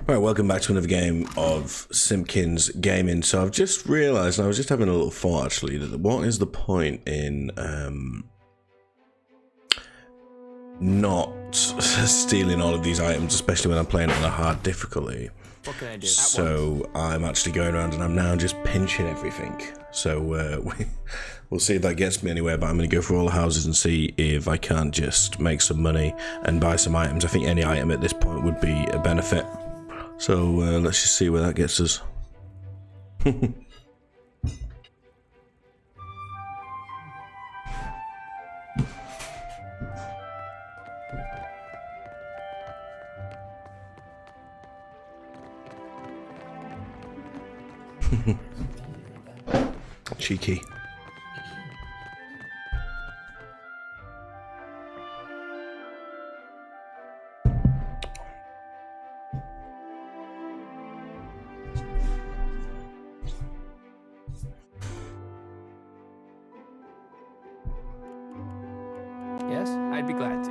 Right, welcome back to another game of Simpkins Gaming. So I've just realised, and I was just having a little thought actually, that what is the point in not stealing all of these items, especially when I'm playing it on a hard difficulty. What can I do? So I'm actually going around and I'm now just pinching everything. So we'll see if that gets me anywhere, but I'm going to go through all the houses and see if I can't just make some money and buy some items. I think any item at this point would be a benefit. So let's just see where that gets us. Cheeky. Yes, I'd be glad to.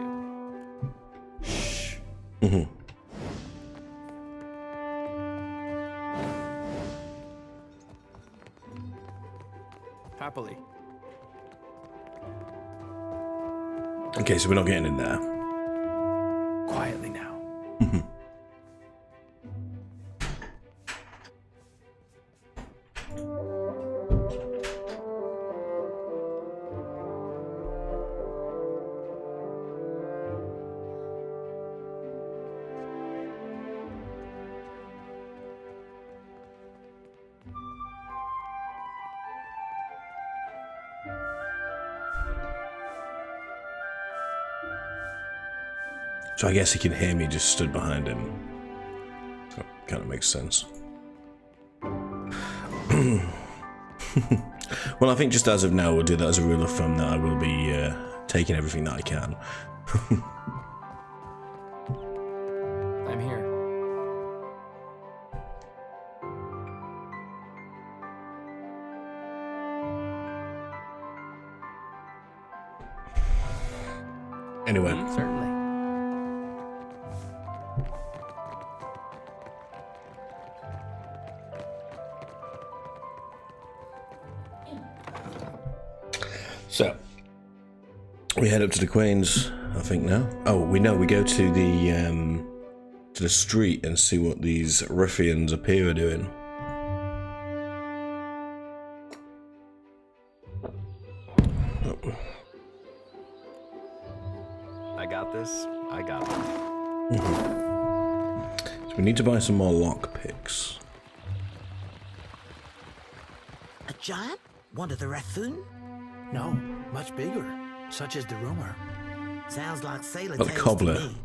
Happily. Okay, so we're not getting in there. Quietly now. So I guess he can hear me just stood behind him. So kind of makes sense. Well, I think just as of now, we'll do that as a rule of thumb, that I will be taking everything that I can. I'm here. Anyway. Certainly. So, we head up to the Queen's, I think now. Oh, we know, we go to the street and see what these ruffians up here are doing. I got this. I got it. So we need to buy some more lockpicks. A giant? One of the raccoon? No, much bigger, such as the rumor. Sounds like sailor But the tales cobbler. to me.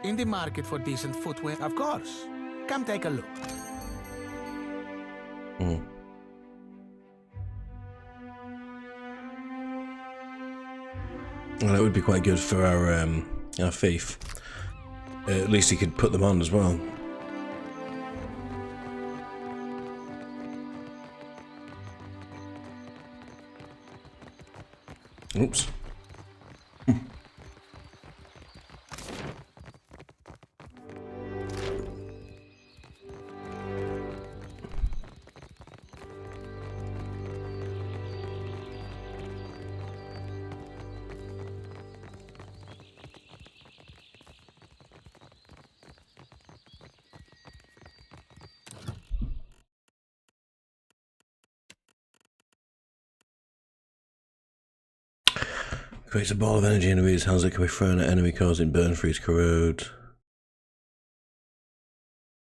In the market for decent footwear, of course. Come take a look. Well, that would be quite good for our thief. At least he could put them on as well. Oops. Creates a ball of energy in enemies. How's it can be thrown at enemy, causing burn, freeze, corrode.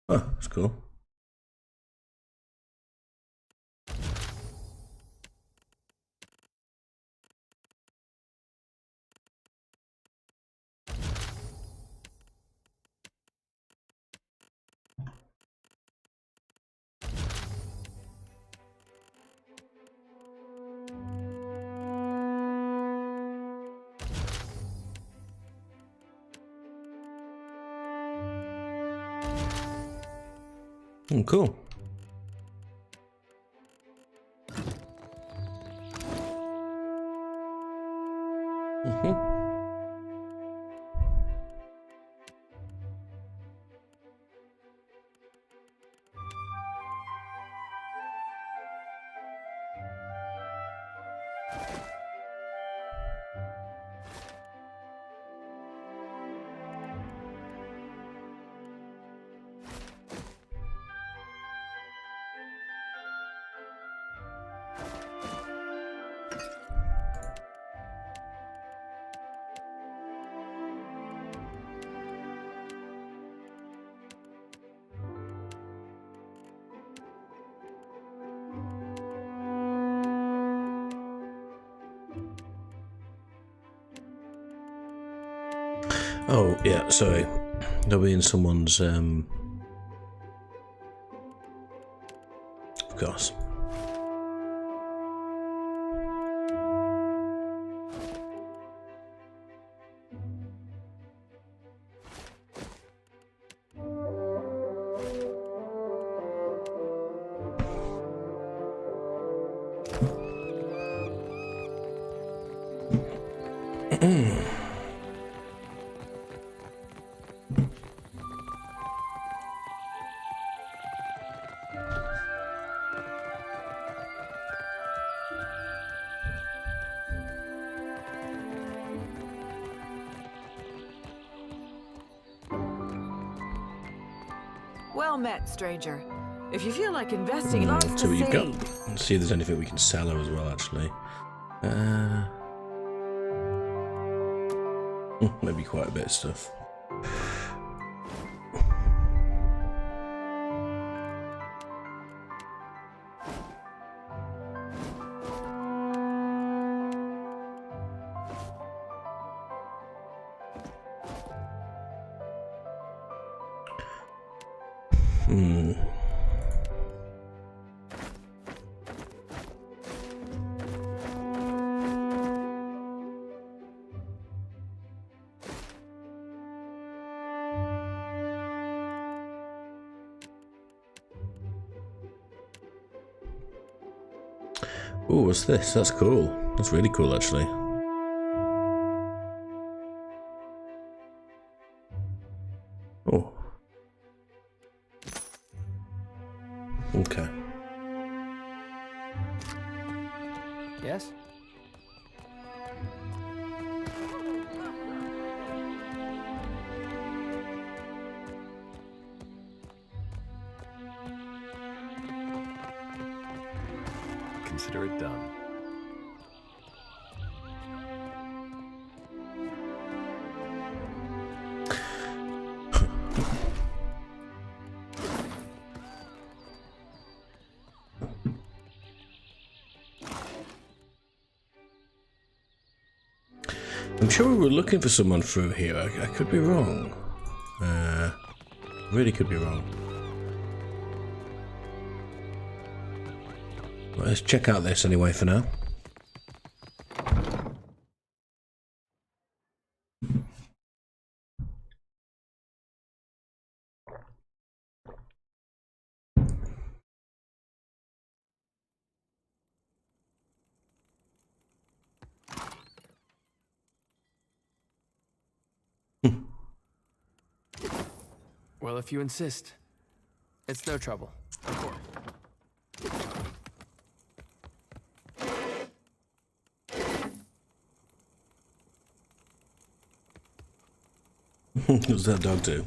Oh, that's cool. Oh, cool. Oh, yeah, sorry. They'll be in someone's, of course. Well met, stranger. If you feel like investing, lots See to what you've see. got. Let's see if there's anything we can sell her as well, actually. Maybe quite a bit of stuff. Oh, what's this? That's cool. That's really cool, actually. Oh. Okay. Yes? Consider it done. I'm sure we were looking for someone through here. I could be wrong. Really could be wrong. Let's check out this anyway for now. Well, if you insist. It's no trouble. Of course. What's that dog do?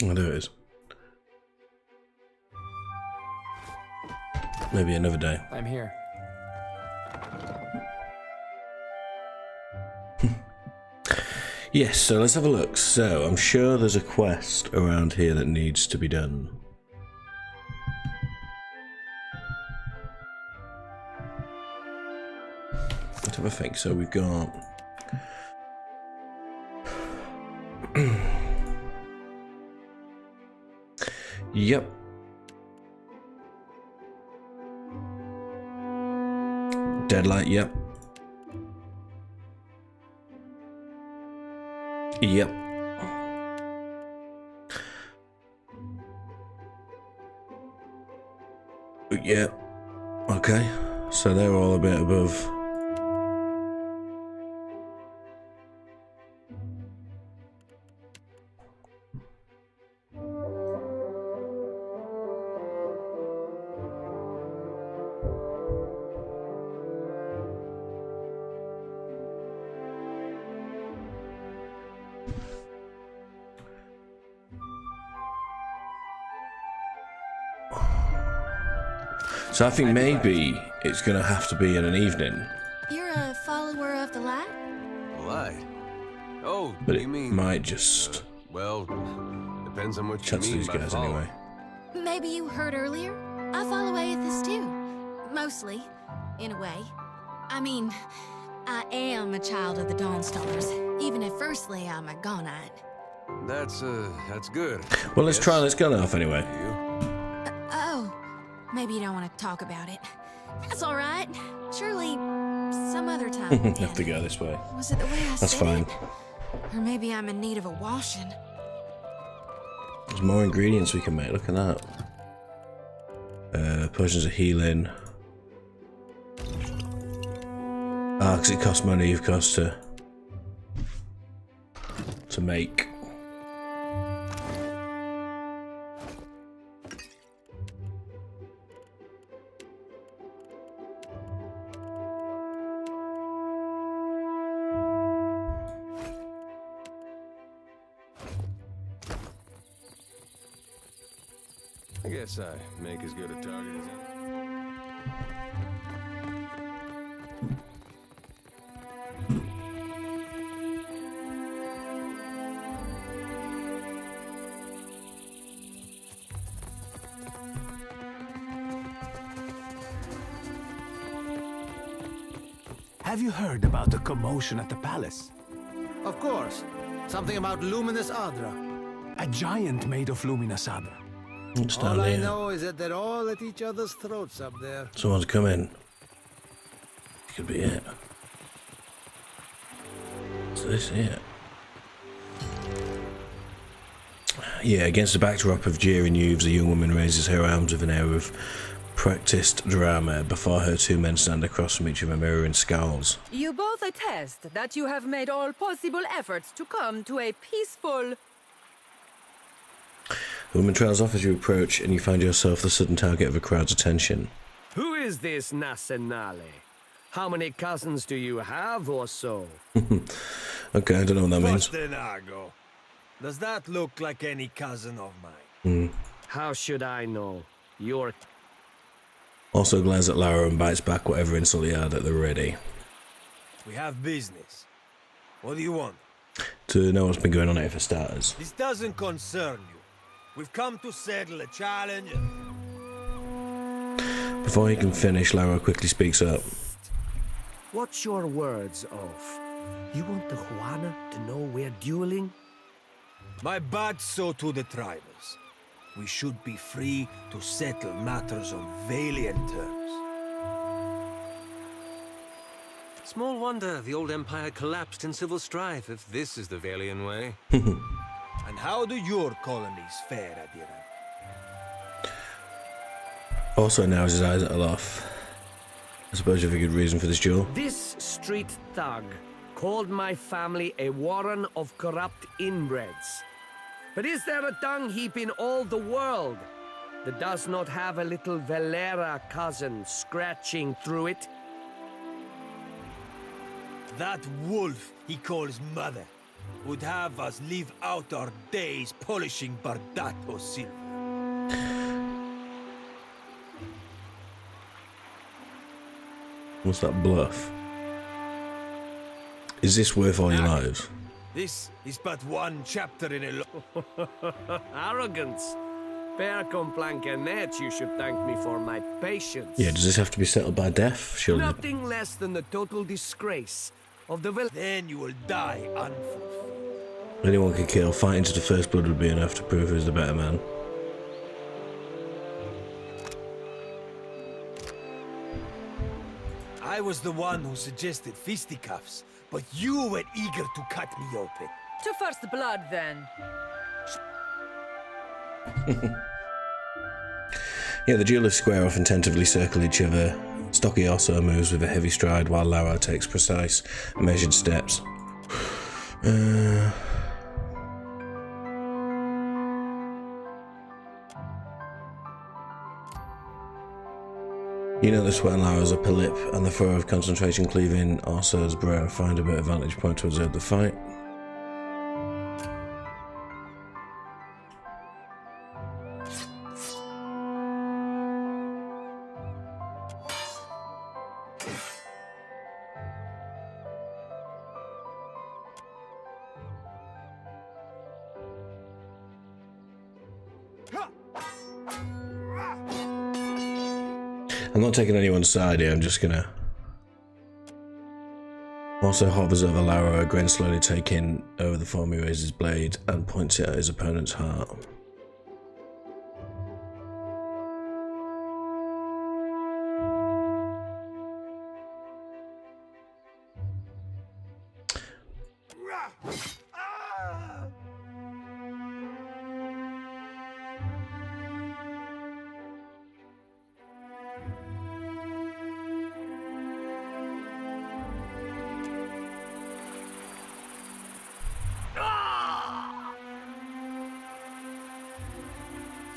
Oh, there it is. Maybe another day. I'm here. Yes, so let's have a look. So, I'm sure there's a quest around here that needs to be done. Let's have a think. So we've got... Yep. Deadlight, yep. Yep. Yeah. Okay. So they're all a bit above. So I think maybe it's going to have to be in an evening. You're a follower of the light? Light? Oh, But you it mean... might just well, depends on what you chat to mean these by guys follow. anyway. Maybe you heard earlier? I follow atheists too. Mostly, in a way. I mean, I am a child of the Dawn Stars, even if firstly I'm a Gonite. That's good. Well, let's Yes. try this gun off anyway. You? Oh, maybe you don't want to talk about it. That's all right. Surely, some other time. we Have to can. go this way. Was it the way I That's said fine. it? Or maybe I'm in need of a washing. There's more ingredients we can make. Look at that. Potions of healing. Ah, because it costs money, of course, to make. I guess I make as good a target as any. Have you heard about the commotion at the palace? Of course. Something about Luminous Adra. A giant made of luminous adra. What's down All I here? know is that they're all at each other's throats up there. Someone's coming. Could be it. So this it. Yeah, against the backdrop of jeering youths, a young woman raises her arms with an air of practiced drama. Before her, two men stand across from each other, mirroring scowls. You both attest that you have made all possible efforts to come to a peaceful... The woman trails off as you approach, and you find yourself the sudden target of a crowd's attention. Who is this Nasenale? How many cousins do you have or so? Okay, I don't know what that means. Postenago. Does that look like any cousin of mine? How should I know? You're... Also glares at Lara and bites back whatever insult he had at the ready. We have business. What do you want? To know what's been going on here for starters. This doesn't concern you. We've come to settle a challenge. Before he can finish, Lara quickly speaks up. What's your words of? You want the Juana to know we're dueling? My bad so to the tribals. We should be free to settle matters on valiant terms. Small wonder the old empire collapsed in civil strife if this is the Valian way. And how do your colonies fare, Adiran? Also now his eyes are off. I suppose you have a good reason for this duel. This street thug called my family a warren of corrupt inbreds. But is there a dung heap in all the world that does not have a little Valera cousin scratching through it? That wolf he calls mother would have us live out our days polishing Bardato silver. What's that bluff? Is this worth all your lives? This is but one chapter in a Arrogance. Per complaincanet, you should thank me for my patience. Yeah, does this have to be settled by death? Surely. Nothing less than the total disgrace of the Then you will die unfulfilled. Anyone can kill. Fighting to the first blood would be enough to prove who's the better man. I was the one who suggested fisticuffs, but you were eager to cut me open. To first blood, then. Yeah, the duelists square off and tentatively circle each other. Stocky also moves with a heavy stride while Lara takes precise, measured steps. You notice when Lara's upper lip and the furrow of concentration cleaving Arsa's brow find a bit of vantage point to observe the fight. I'm not taking anyone's side here, I'm just gonna... Also hovers over Lara, Gren slowly taking over the form, he raises his blade and points it at his opponent's heart.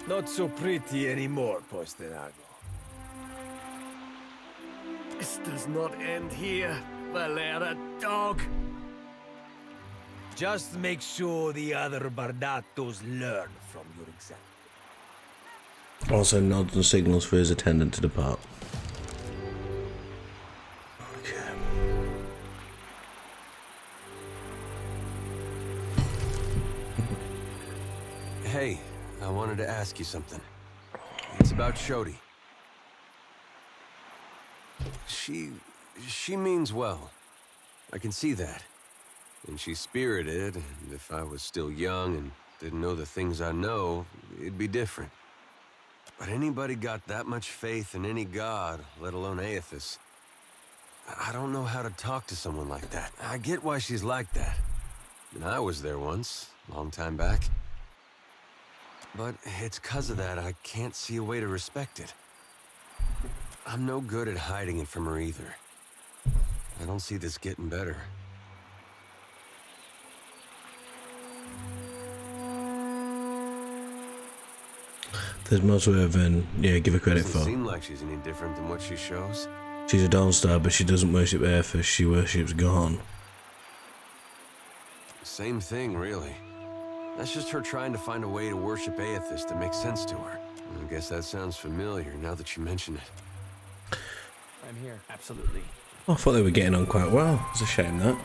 Not so pretty anymore, Postenago. This does not end here, Valera dog. Just make sure the other Bardatos learn from your example. Also nods and signals for his attendant to depart. Okay. Hey, I wanted to ask you something. It's about Shodi. She means well. I can see that. And she's spirited, and if I was still young and didn't know the things I know, it'd be different. But anybody got that much faith in any god, let alone Aethys? I don't know how to talk to someone like that. I get why she's like that. And I was there once, long time back. But it's 'cause of that I can't see a way to respect it. I'm no good at hiding it from her either. I don't see this getting better. There's more to her than, yeah, give her credit Doesn't for. seem like she's any different than what she shows. She's a Dawnstar, but she doesn't worship Aethys, she worships Gorn. Same thing, really. That's just her trying to find a way to worship Aethys that makes sense to her. I guess that sounds familiar now that you mention it. I'm here. Absolutely. I thought they were getting on quite well. It's a shame that.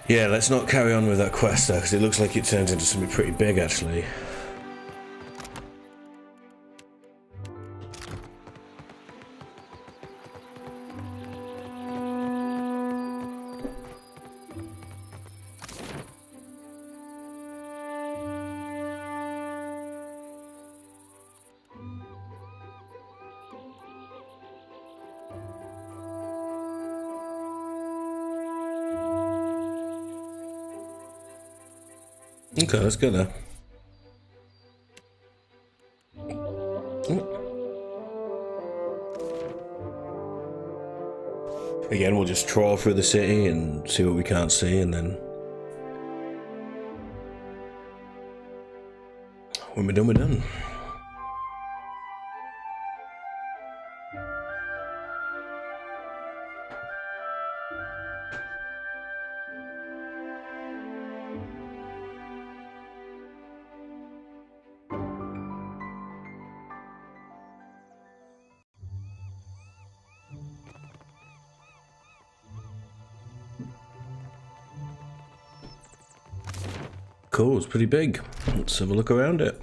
Yeah, let's not carry on with that quest though, because it looks like it turns into something pretty big actually. Okay, let's go there. Again, we'll just trawl through the city and see what we can't see, and then when we're done, we're done. Cool, it's pretty big. Let's have a look around it.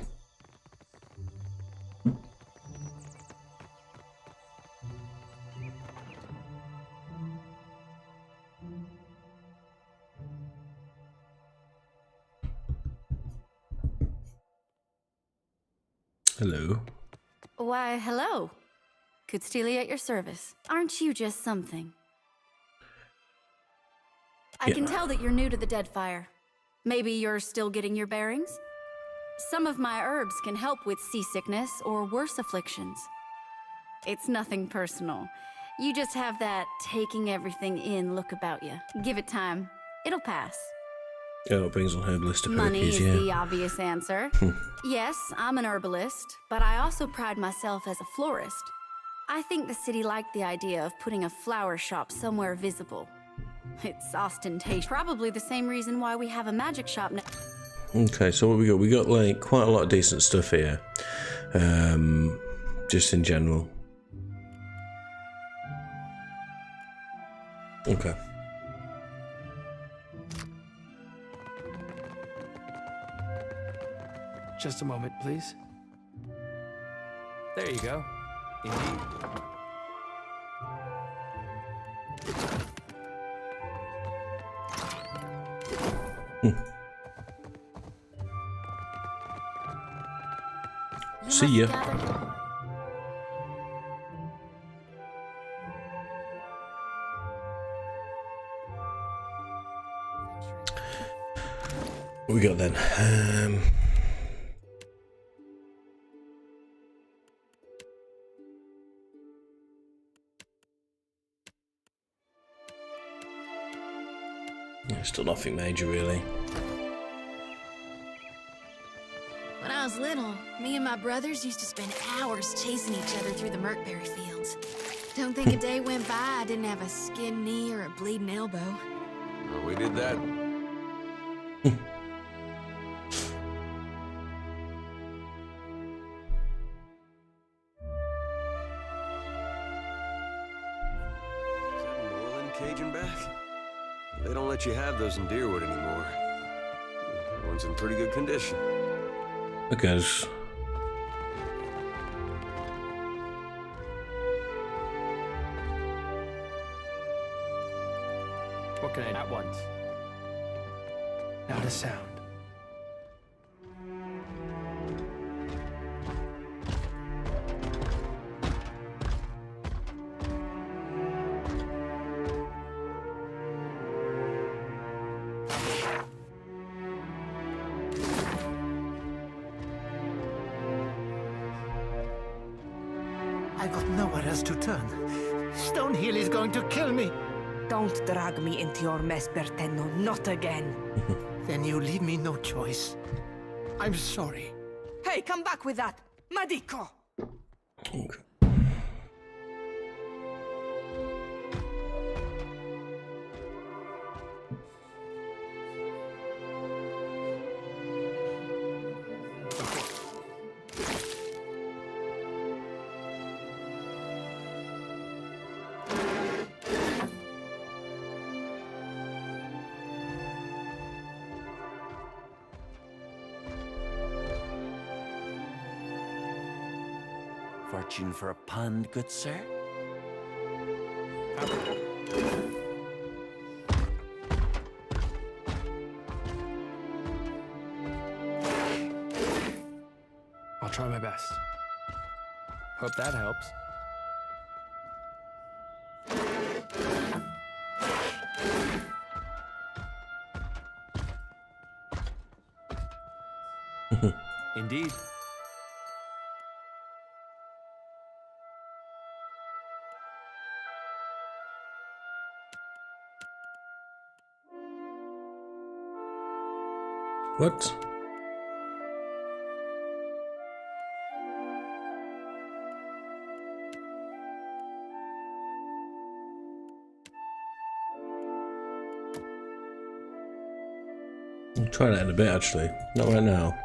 Hello. Why, hello. Custelia at your service. Aren't you just something? I can tell that you're new to the Deadfire. Maybe you're still getting your bearings? Some of my herbs can help with seasickness or worse afflictions. It's nothing personal. You just have that taking everything in look about you. Give it time. It'll pass. Oh, it brings on herbalist to Money Perky's, is yeah. the obvious answer. Yes, I'm an herbalist, but I also pride myself as a florist. I think the city liked the idea of putting a flower shop somewhere visible. It's ostentatious. Probably the same reason why we have a magic shop now. Okay, so what we got? We got like quite a lot of decent stuff here. Just in general. Okay. Just a moment, please. There you go. Indeed. See ya. What we got then? Yeah, still nothing major, really. When I was little, me and my brothers used to spend hours chasing each other through the Merkberry fields. Don't think a day went by I didn't have a skinned knee or a bleeding elbow. Well, we did that. Is that Norland Cajun back? They don't let you have those in Deerwood anymore. That one's in pretty good condition. Because What can I at once? Not a sound. I've got nowhere else to turn. Stonehill is going to kill me. Don't drag me into your mess, Berteno. Not again. Then you leave me no choice. I'm sorry. Hey, come back with that. Madico! okay. Fortune for a pond, good sir? I'll try my best. Hope that helps. Indeed. What? I'll try that in a bit, actually. Not right now.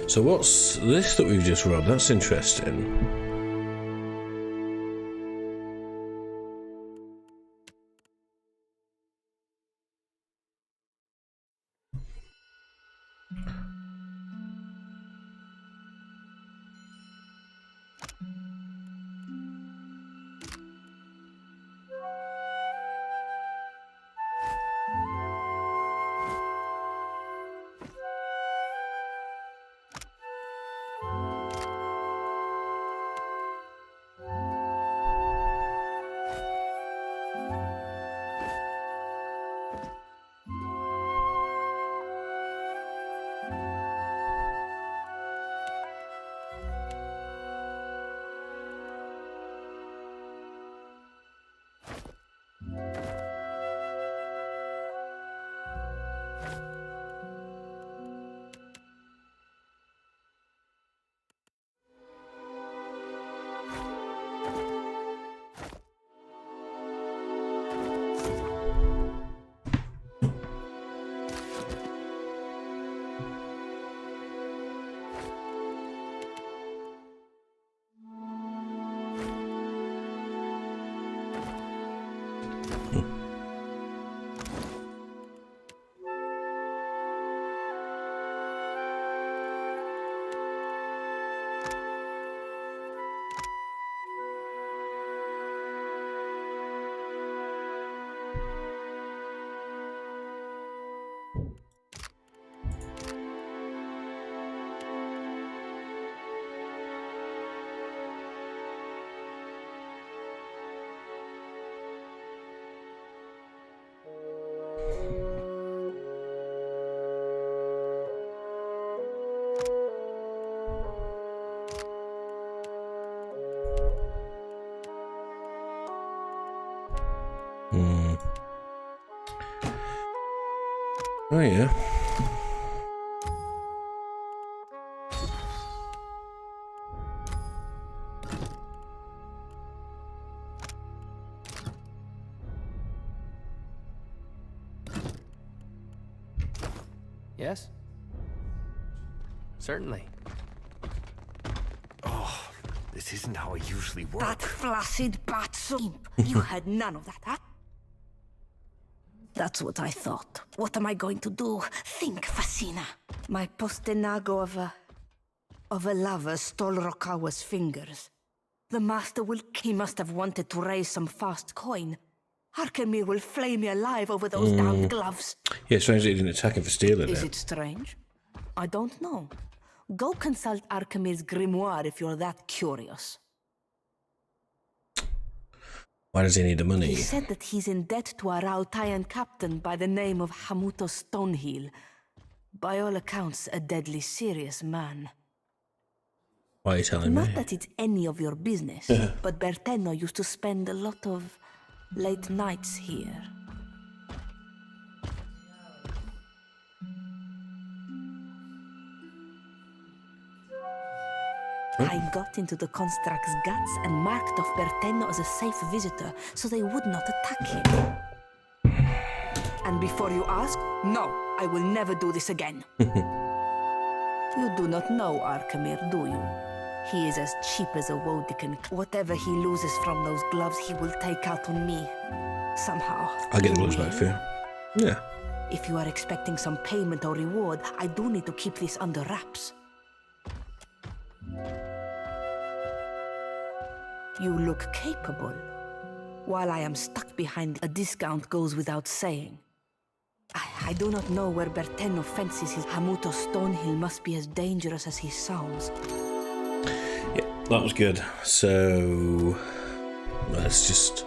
So what's this that we've just robbed? That's interesting. Oh yeah. Yes? Certainly. Oh, this isn't how I usually work. That flaccid bat imp. You had none of that, huh? That's what I thought. What am I going to do? Think, Fascina. My postenago of a lover stole Rokawa's fingers. The master will... He must have wanted to raise some fast coin. Arkemir will flay me alive over those damned gloves. Yeah, strange that he didn't attack him for stealing Is it. it strange? I don't know. Go consult Arkemir's grimoire if you're that curious. Why does he need the money? He said that he's in debt to a Rautayan captain by the name of Hamuto Stonehill. By all accounts, a deadly serious man. Why are you telling Not me? that it's any of your business, but Berteno used to spend a lot of late nights here. I got into the construct's guts and marked off Berteno as a safe visitor so they would not attack him. And before you ask, no, I will never do this again. You do not know Arkemir, do you? He is as cheap as a Wodican. Whatever he loses from those gloves, he will take out on me. Somehow. I'll get the gloves back for you. Yeah. If you are expecting some payment or reward, I do need to keep this under wraps. You look capable. While I am stuck behind, a discount goes without saying. I do not know where Berteno fences his Hamuto Stonehill must be as dangerous as he sounds. Yeah, that was good. So let's just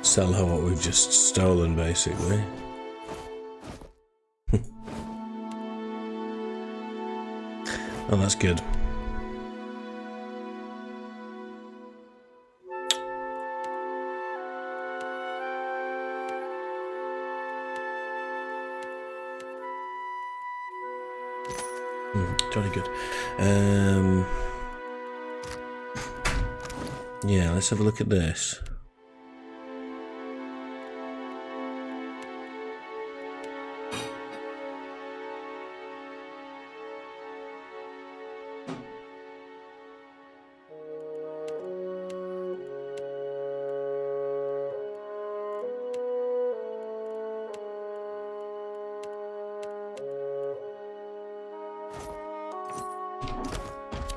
sell her what we've just stolen, basically. Oh, that's good. Jolly good. Yeah, let's have a look at this.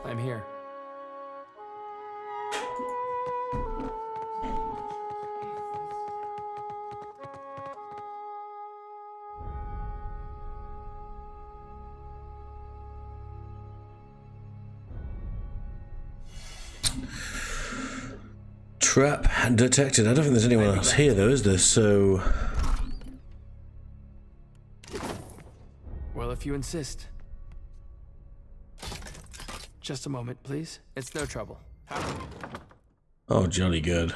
I'm here. Trap detected. I don't think there's anyone else here though, is there? So... Well, if you insist. Just a moment, please. It's no trouble. Oh, jolly good.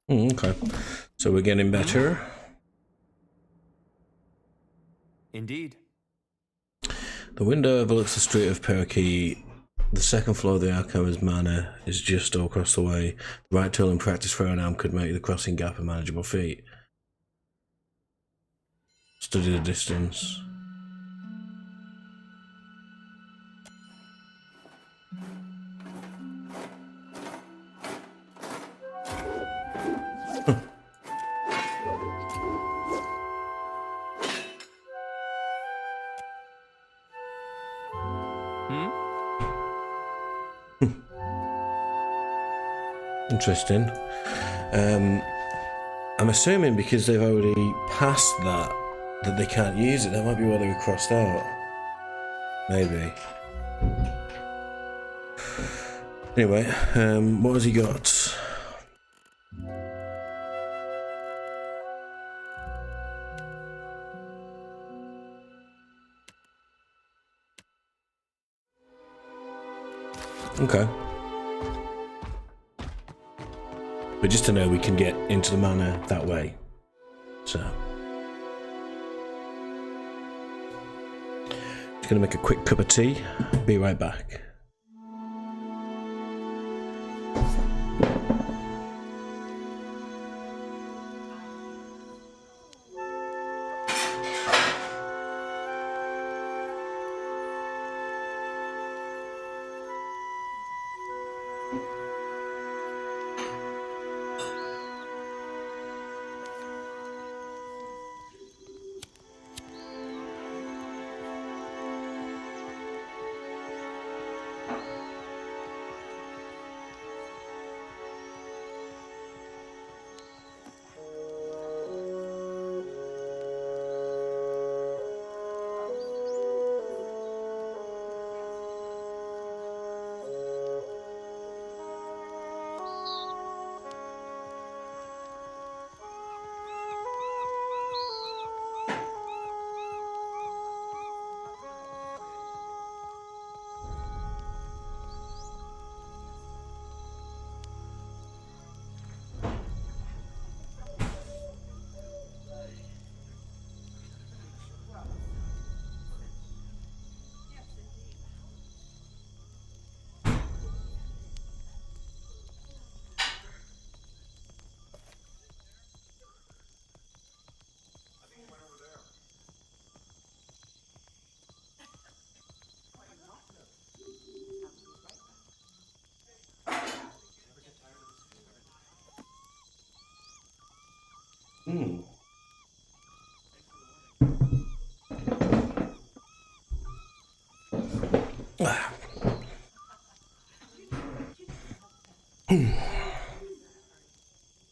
Okay, so we're getting better. Indeed. The window overlooks the street of Perky. The second floor of the Archimer's Manor is just all across the way. The right tool and practice for an arm could make the crossing gap a manageable feat. Study the distance. Interesting. I'm assuming because they've already passed that they can't use it. That might be why they were crossed out. Maybe. Anyway, what has he got? Okay. But just to know we can get into the manor that way. So. Just gonna make a quick cup of tea. Be right back.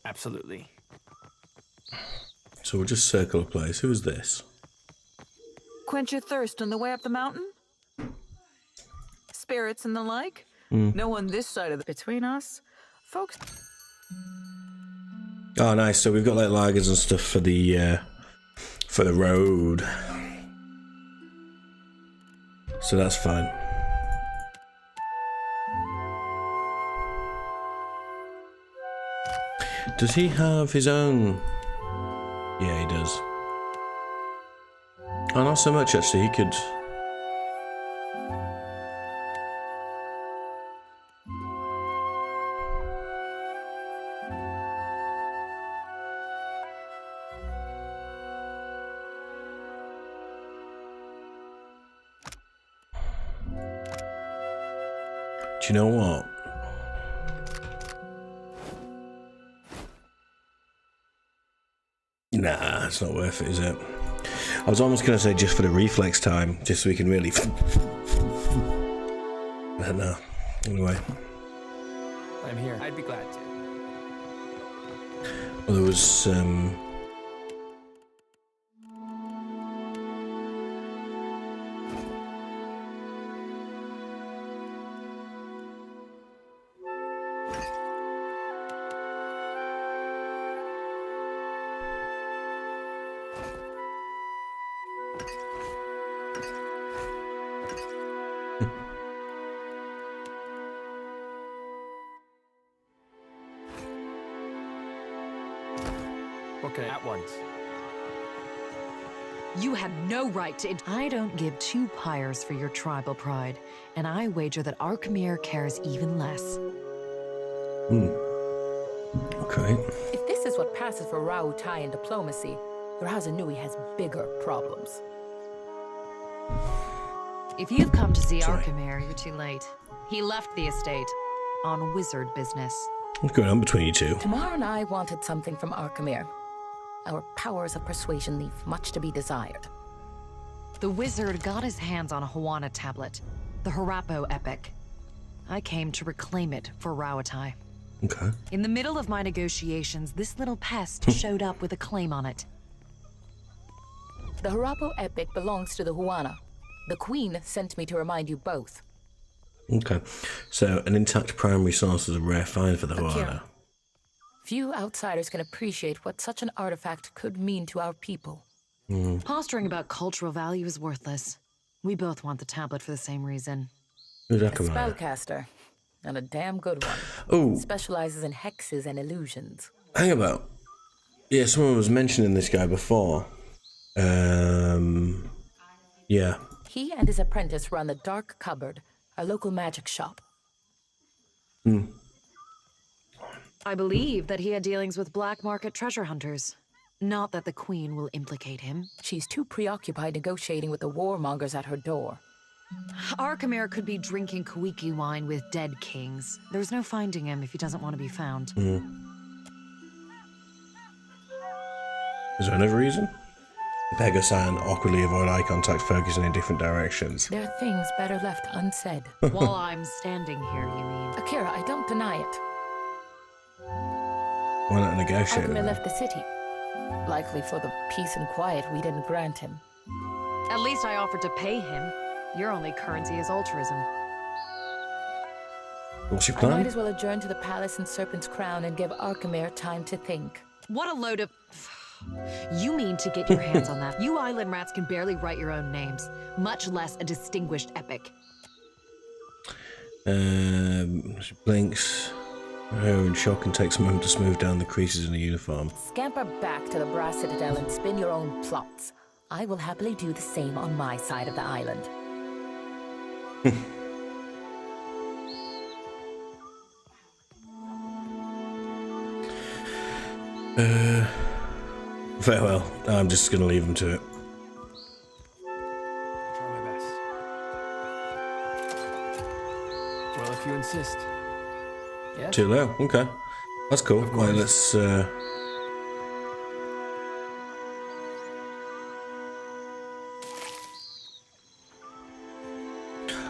Absolutely. So we'll just circle a place. Who is this? Quench your thirst on the way up the mountain? Spirits and the like? Mm. No one this side of the... Between us, folks... Oh, nice. So we've got like lagers and stuff for the road. So that's fine. Does he have his own? Yeah, he does. Oh, not so much actually. He could. Do you know what? Nah, it's not worth it, is it? I was almost going to say just for the reflex time, just so we can really... But no. Anyway. I'm here. I'd be glad to. Well, there was... Okay, at once. You had no right to... I don't give two pyres for your tribal pride, and I wager that Arkemir cares even less. Okay. If this is what passes for Rautai in diplomacy, Razanui has bigger problems. If you've come to see Arkemir, you're too late. He left the estate on wizard business. What's going on between you two? Tamar and I wanted something from Arkemir. Our powers of persuasion leave much to be desired. The wizard got his hands on a Huana tablet, the Harapo epic. I came to reclaim it for Rautai. Okay. In the middle of my negotiations, this little pest showed up with a claim on it. The Harapo epic belongs to the Huana. The Queen sent me to remind you both. Okay. So, an intact primary source is a rare find for the Huana. Few outsiders can appreciate what such an artifact could mean to our people. Posturing about cultural value is worthless. We both want the tablet for the same reason. Who's A Akamai? spellcaster. and a damn good one. Oh. Specializes in hexes and illusions. Hang about. Yeah, someone was mentioning this guy before. Yeah. He and his apprentice run the Dark Cupboard, a local magic shop. Hmm. I believe that he had dealings with black market treasure hunters. Not that the Queen will implicate him. She's too preoccupied negotiating with the warmongers at her door. Arkemir could be drinking Kawiki wine with dead kings. There's no finding him if he doesn't want to be found. Is there another reason? Pegasan awkwardly avoid eye contact, focusing in different directions. There are things better left unsaid. While I'm standing here, you mean? Akira, I don't deny it. Why not negotiate? Arkemir left the city. Likely for the peace and quiet we didn't grant him. At least I offered to pay him. Your only currency is altruism. What's your I plan? might as well adjourn to the palace in Serpent's Crown and give Arkemir time to think. What a load of... You mean to get your hands on that? You island rats can barely write your own names, much less a distinguished epic. She blinks. Her in shock and takes a moment to smooth down the creases in the uniform. Scamper back to the Brass Citadel and spin your own plots. I will happily do the same on my side of the island. Farewell. I'm just gonna leave him to it. Try my best. Well, if you insist. Yes? Too low. Okay. That's cool. Right, let's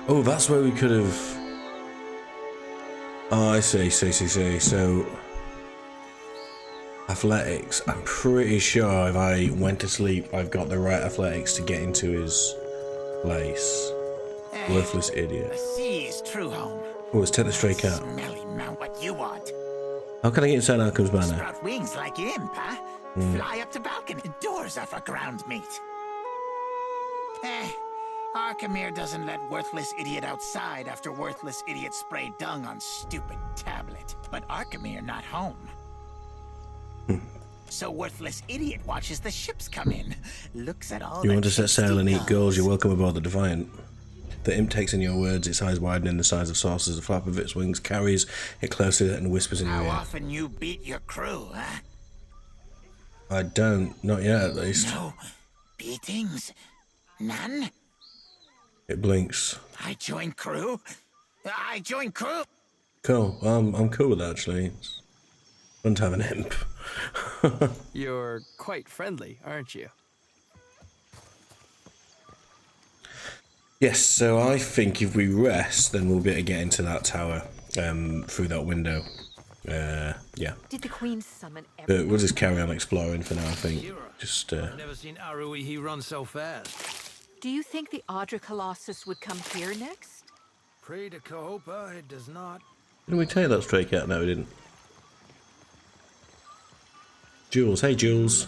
Oh, that's where we could have. Oh, I see. So athletics. I'm pretty sure if I went to sleep, I've got the right athletics to get into his place. Worthless idiot. The sea is true home. Oh, let's take the stray cat. Smelly mount what you want. How can I get inside Arkham's Manor? Sprout wings like imp, huh? Fly up to balcony. The doors are for ground meat. Arkemir doesn't let worthless idiot outside after worthless idiot sprayed dung on stupid tablet. But Arkemir not home. So worthless idiot watches the ships come in. Looks at all You the want to set sail and eat tasty goals, you're welcome aboard the Defiant. The imp takes in your words, its eyes widening the size of saucers. The flap of its wings carries it closer and whispers in your How ear. often you beat your crew, huh? I don't. Not yet, at least. No beatings? None? It blinks. I join crew? I join crew? Cool. I'm cool with that, actually. It's fun to have an imp. You're quite friendly, aren't you? Yes, so I think if we rest, then we'll be able to get into that tower through that window. Yeah. Did the Queen summon But we'll just carry on exploring for now, I think. Just, I've never seen Arui he run so fast. Do you think the Audra Colossus would come here next? Pray to Cahopa, it does not. Didn't we take that stray cat? No, we didn't. Jules. Hey, Jules.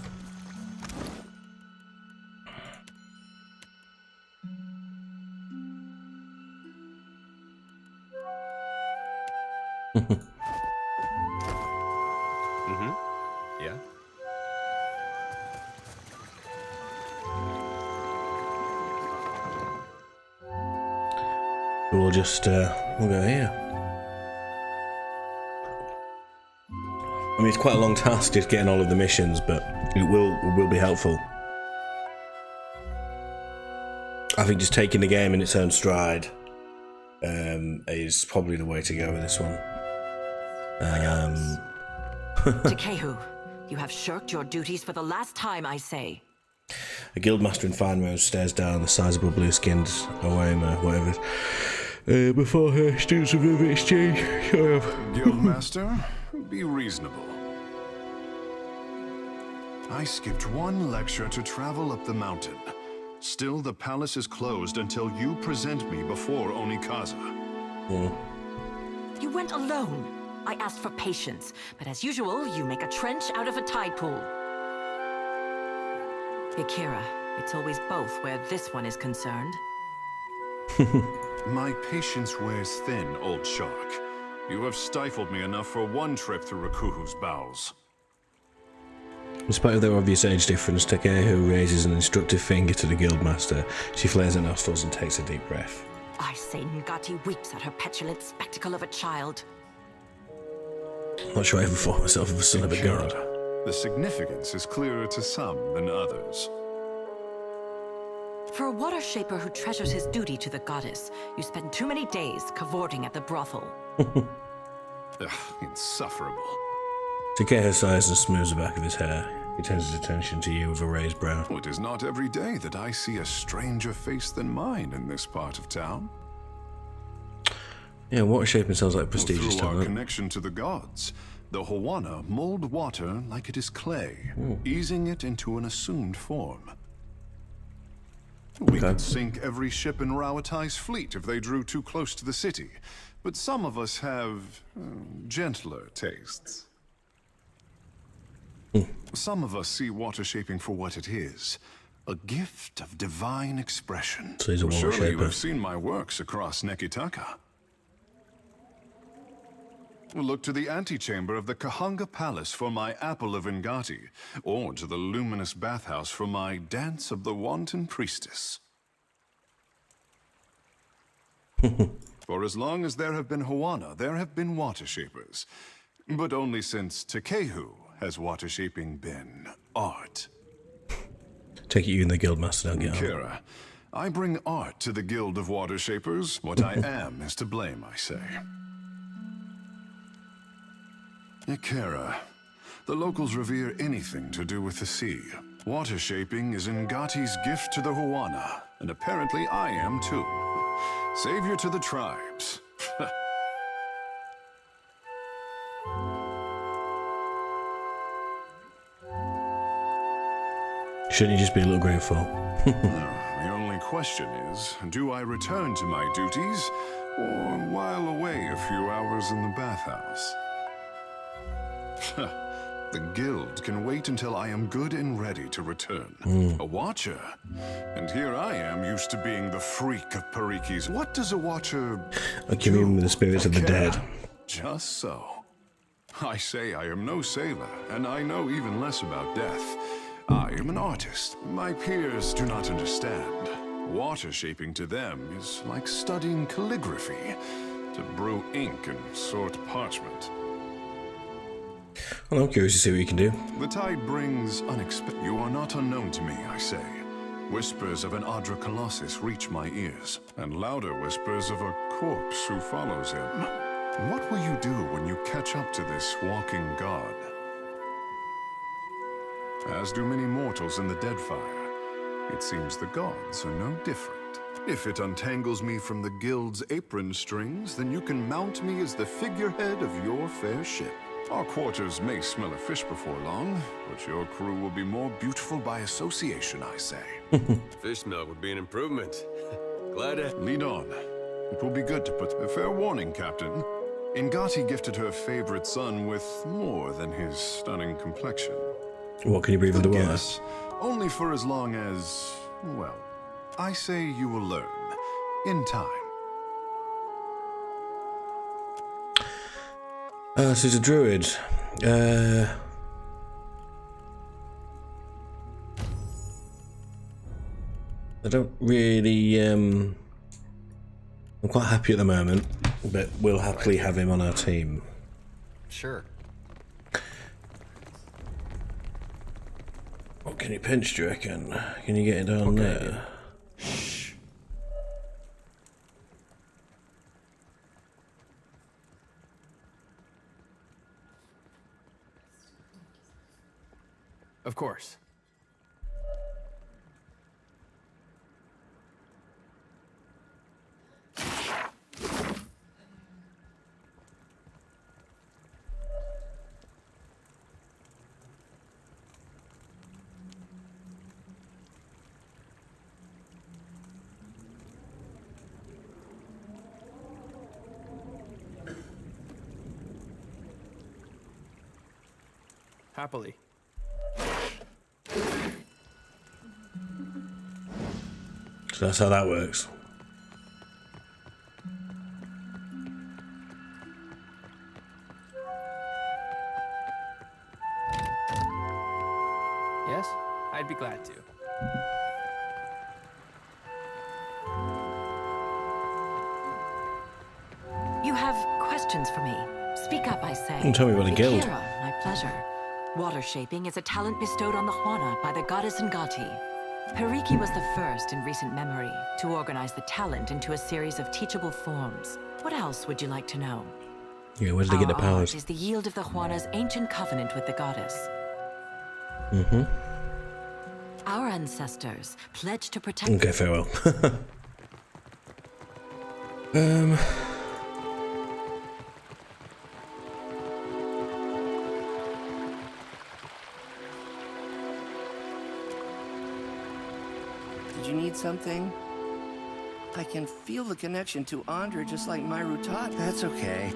Yeah? We'll just, we'll go here. I mean, it's quite a long task just getting all of the missions, but it will be helpful. I think just taking the game in its own stride is probably the way to go with this one. Takehu, you have shirked your duties for the last time, I say. A guildmaster in fine robes stares down the sizable blue-skinned Oema, whatever. Before her students of river exchange. Guildmaster, be reasonable. I skipped one lecture to travel up the mountain. Still, the palace is closed until you present me before Onikaza. You went alone. I asked for patience, but as usual, you make a trench out of a tide pool. Akira, it's always both where this one is concerned. My patience wears thin, old shark. You have stifled me enough for one trip through Rakuhu's bowels. In spite of their obvious age difference, Takeru raises an instructive finger to the guildmaster. She flares her nostrils and takes a deep breath. I say Ngati weeps at her petulant spectacle of a child. I'm not sure I ever thought myself of a son of a god. The significance is clearer to some than others. For a water shaper who treasures his duty to the goddess, you spend too many days cavorting at the brothel. Ugh, insufferable. Takeru sighs and smooths the back of his hair. He turns his attention to you with a raised brow. It is not every day that I see a stranger face than mine in this part of town. Yeah, water shaping sounds like prestigious Through our talent. connection to the gods, the Hawana mold water like it is clay, easing it into an assumed form. We could sink every ship in Rawatai's fleet if they drew too close to the city, but some of us have gentler tastes. Some of us see water shaping for what it is, a gift of divine expression. So he's a water Surely you shaper. have seen my works across Nekitaka. Look to the antechamber of the Kahanga Palace for my Apple of Ngati, or to the luminous bathhouse for my Dance of the Wanton Priestess. For as long as there have been Hawana, there have been water shapers. But only since Takeru has water shaping been art. Take it you and the guildmaster don't get on. Kira, I bring art to the Guild of Water Shapers. What I am is to blame, I say. Ikera, the locals revere anything to do with the sea. Water shaping is Ngati's gift to the Hawana, and apparently I am too. Savior to the tribes. Shouldn't you just be a little grateful? The only question is, do I return to my duties, or while away a few hours in the bathhouse? The guild can wait until I am good and ready to return. A watcher. And here I am, used to being the freak of Parikis. What does a watcher I commune with the spirits of the dead. Just so. I say I am no sailor, and I know even less about death. I am an artist. My peers do not understand. Water shaping to them is like studying calligraphy. To brew ink and sort parchment. Well, I'm curious to see what you can do. The tide brings unexpected. You are not unknown to me, I say. Whispers of an Adra Colossus reach my ears, and louder whispers of a corpse who follows him. What will you do when you catch up to this walking god? As do many mortals in the Deadfire, it seems the gods are no different. If it untangles me from the guild's apron strings, then you can mount me as the figurehead of your fair ship. Our quarters may smell of fish before long, but your crew will be more beautiful by association, I say. Fish smell would be an improvement. Glad to... Lead on. It will be good to put a fair warning, Captain. Ngati gifted her favorite son with more than his stunning complexion. What, can you breathe underwater? Yes, only for as long as, well, I say you will learn. In time. So he's a druid. I don't really, I'm quite happy at the moment, but we'll happily have him on our team. Sure. What can you pinch, do you reckon? Can you get it down there? Shh. Of course. Happily. So that's how that works. You have questions for me. Speak up, I say. Tell me about a guild. Ikira, my pleasure. Water shaping is a talent bestowed on the Juana by the goddess Ngati. Periki was the first in recent memory to organize the talent into a series of teachable forms. What else would you like to know? Yeah, where did they get the Our powers? art is the yield of the Juana's ancient covenant with the goddess. Mm-hmm. Our ancestors pledged to protect... Okay, farewell. Did you need something? I can feel the connection to Andra just like Myru taught. That's okay.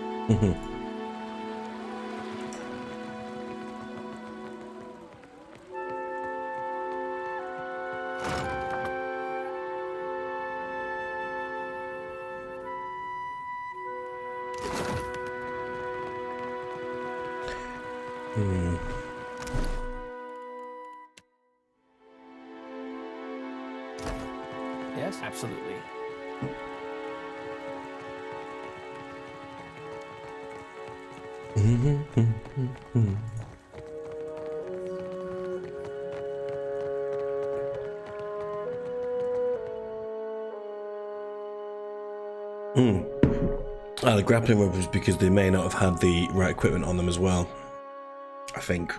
Yes, absolutely. The grappling rope was because they may not have had the right equipment on them as well, I think.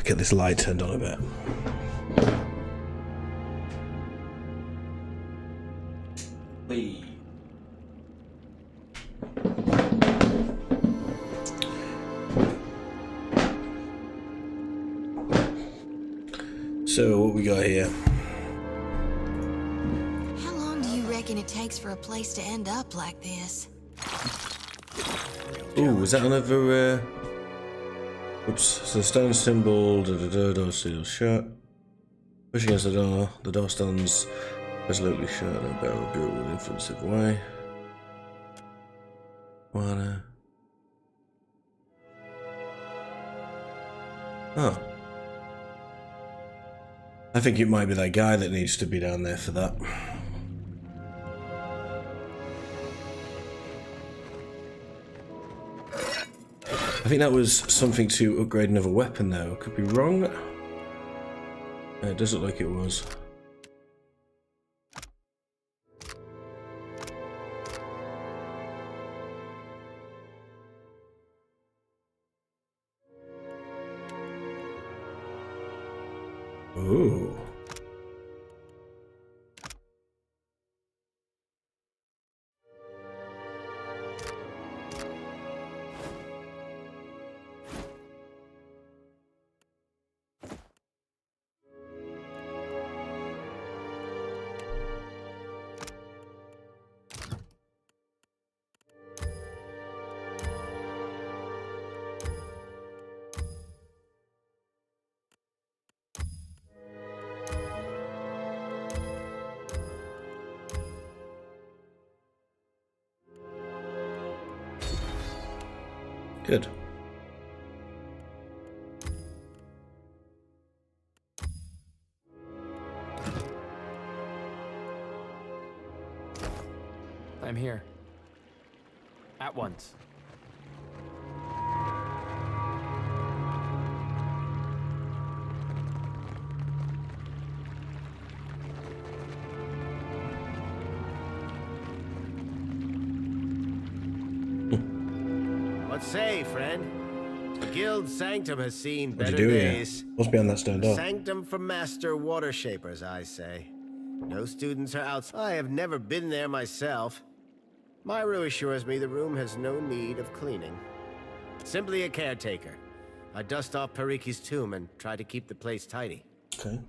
Get this light turned on a bit. So what we got here? How long do you reckon it takes for a place to end up like this? Ooh, was that another? Oops. So stone symbol. Door seal shut. Push against the door. The door stands resolutely shut. No barrel built with influensive way. Water. Oh. I think it might be that guy that needs to be down there for that. I think that was something to upgrade another weapon though. Could be wrong. It does look like it was. Ooh. Good. I'm here. At once. What say, friend? The Guild Sanctum has seen What'd better you do days. here? What's behind that stone door? Sanctum for Master Water Shapers, I say. No students are out. I have never been there myself. Myru assures me the room has no need of cleaning. Simply a caretaker. I dust off Periki's tomb and try to keep the place tidy. Okay.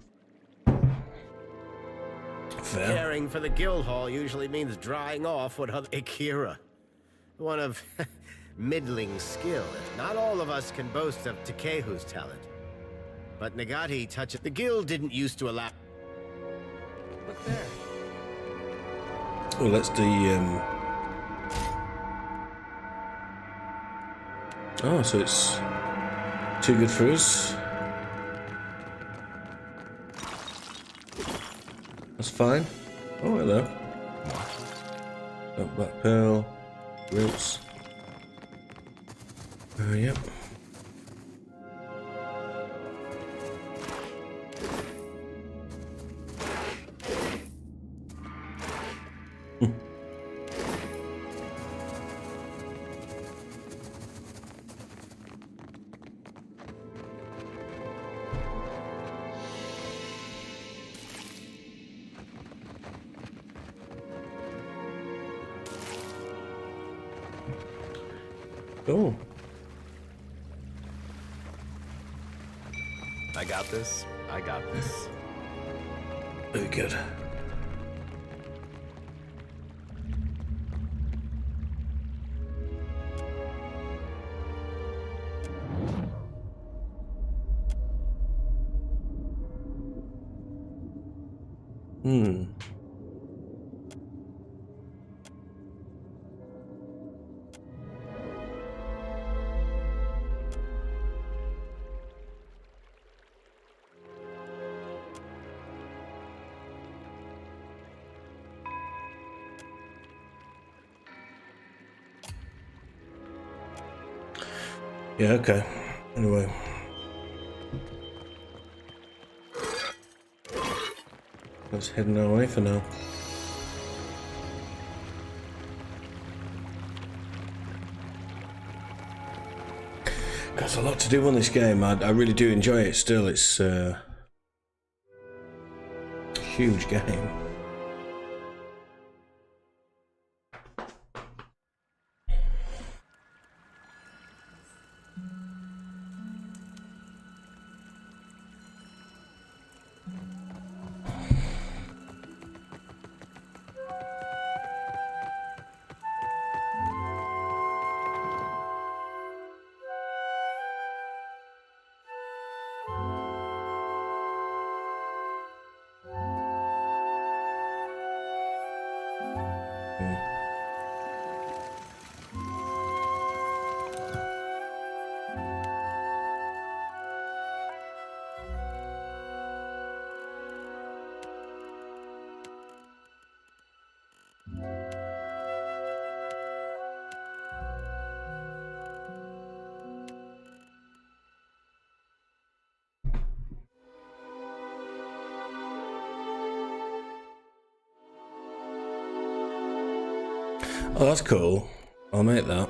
Fair. Caring for the guild hall usually means drying off what other Ikira. One of middling skill. Not all of us can boast of Takehu's talent. But Nagati touches... The guild didn't used to allow... Look there. Oh, that's the Oh, so it's too good for us. That's fine. Oh, hello. Oh, black pearl. Roots. Yep. Oh. I got this. I got this. Very good. Yeah, okay. Anyway. Let's head our way for now. Got a lot to do on this game. I really do enjoy it still. It's a huge game. Oh, that's cool. I'll make that.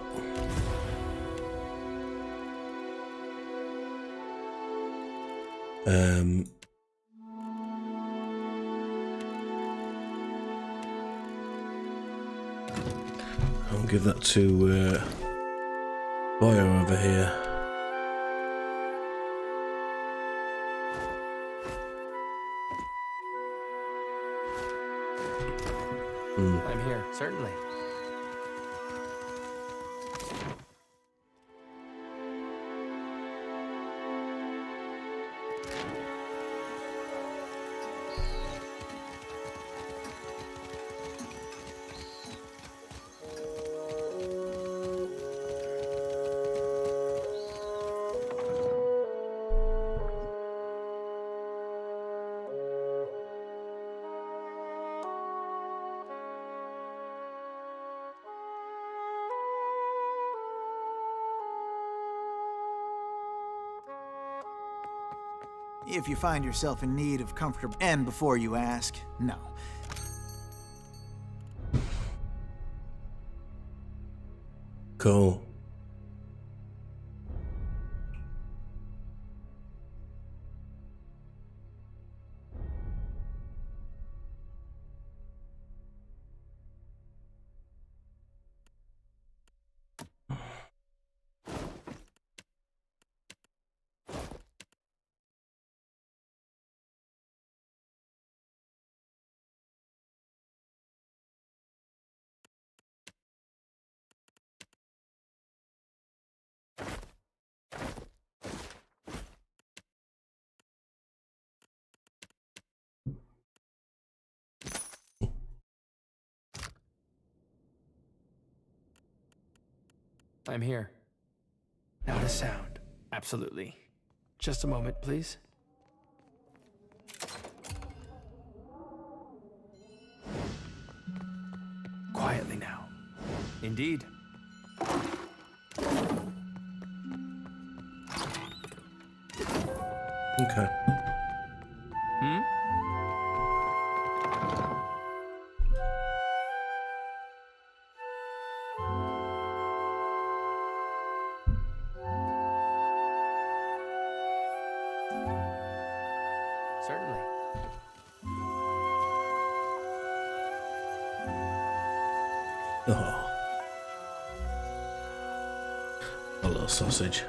I'll give that to Boyo over here. I'm here, certainly. If you find yourself in need of comfortable... And before you ask, no. Cool. I'm here. the sound. Absolutely. Just a moment, please. Quietly now. Indeed. Okay. Hmm? Certainly. Oh. A little sausage.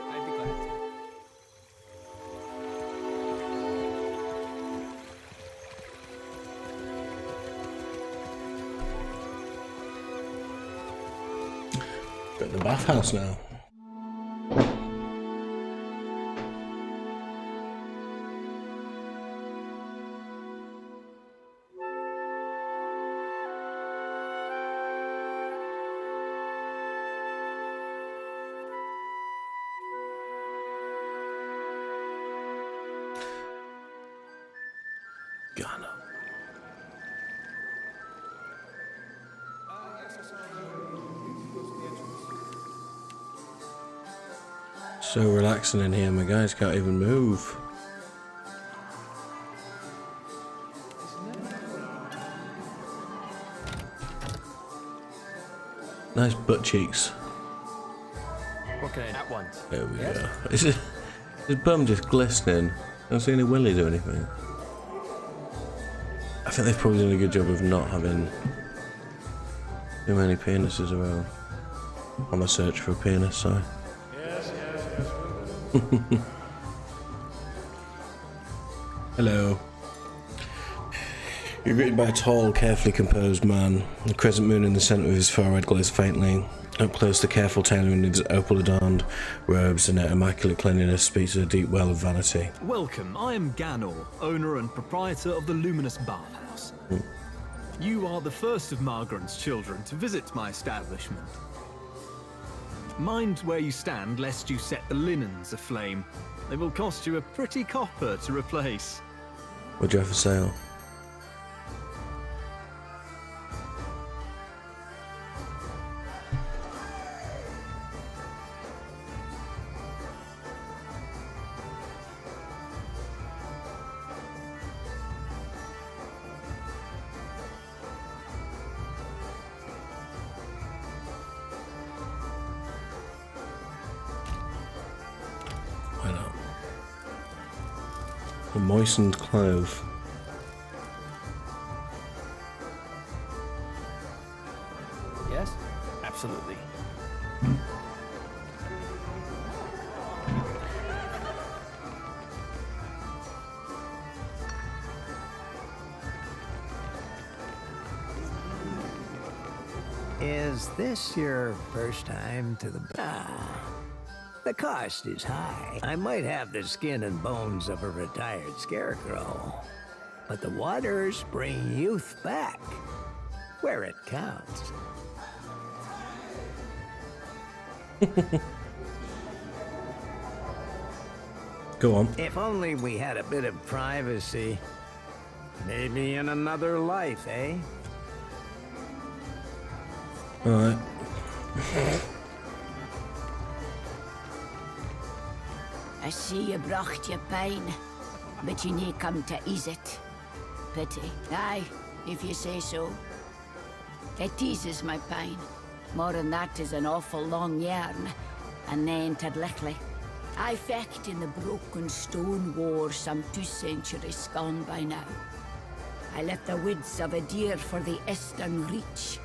I'd be glad to. Got the bathhouse now. Ghana. So relaxing in here, my guys can't even move. Nice butt cheeks. What can I at once? There we go. Is his bum just glistening? I don't see any willies or anything. I think they've probably done a good job of not having too many penises around. On the search for a penis, sorry. Yes. Hello. You're greeted by a tall, carefully composed man. The crescent moon in the centre of his forehead glows faintly. Up close, the careful tailoring of his opal-adorned robes and immaculate cleanliness speaks to a deep well of vanity. Welcome, I am Ganor, owner and proprietor of the Luminous Bathhouse. You are the first of Margaret's children to visit my establishment. Mind where you stand, lest you set the linens aflame. They will cost you a pretty copper to replace. What do you have for sale? Why not? A moistened clove. Yes? Absolutely. Is this your first time to the... the cost is high. I might have the skin and bones of a retired scarecrow, but the waters bring youth back, where it counts. Go on. If only we had a bit of privacy. Maybe in another life, eh? Alright. I see you brought your pain, but you need come to ease it. Pity. Aye, if you say so. It eases my pain. More than that is an awful long yarn, and then to lickly. I fecht in the broken stone war some 2 centuries gone by now. I left the woods of a deer for the eastern reach.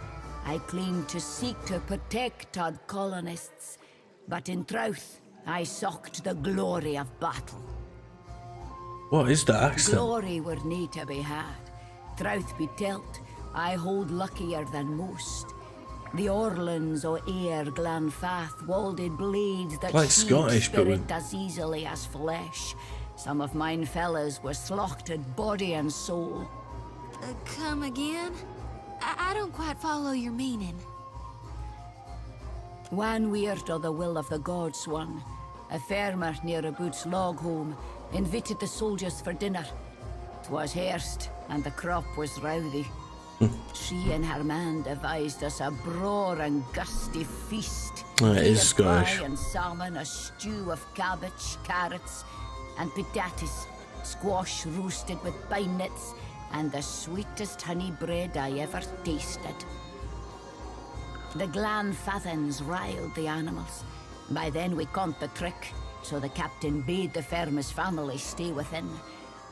I claimed to seek to protect our colonists, but in truth, I sought the glory of battle. What is that accent? Glory were nae to be had. Truth be told, I hold luckier than most. The Orlans o' Ayr Glanfath walded blades that Like sheathed Scottish, but spirit with... as easily as flesh. Some of mine fellas were slaughtered body and soul. Come again? I don't quite follow your meaning. One weird o' the will of the gods one, a farmer near a Boots log home, invited the soldiers for dinner. 'Twas hairst, and the crop was rowdy. She and her man devised us a braw and gusty feast. Oh, it is Deer Scottish. pie and salmon, a stew of cabbage, carrots, and potatoes, squash roasted with pine nuts, and the sweetest honey bread I ever tasted. The Glanfathans riled the animals. By then we caught the trick, so the captain bade the farmer's family stay within.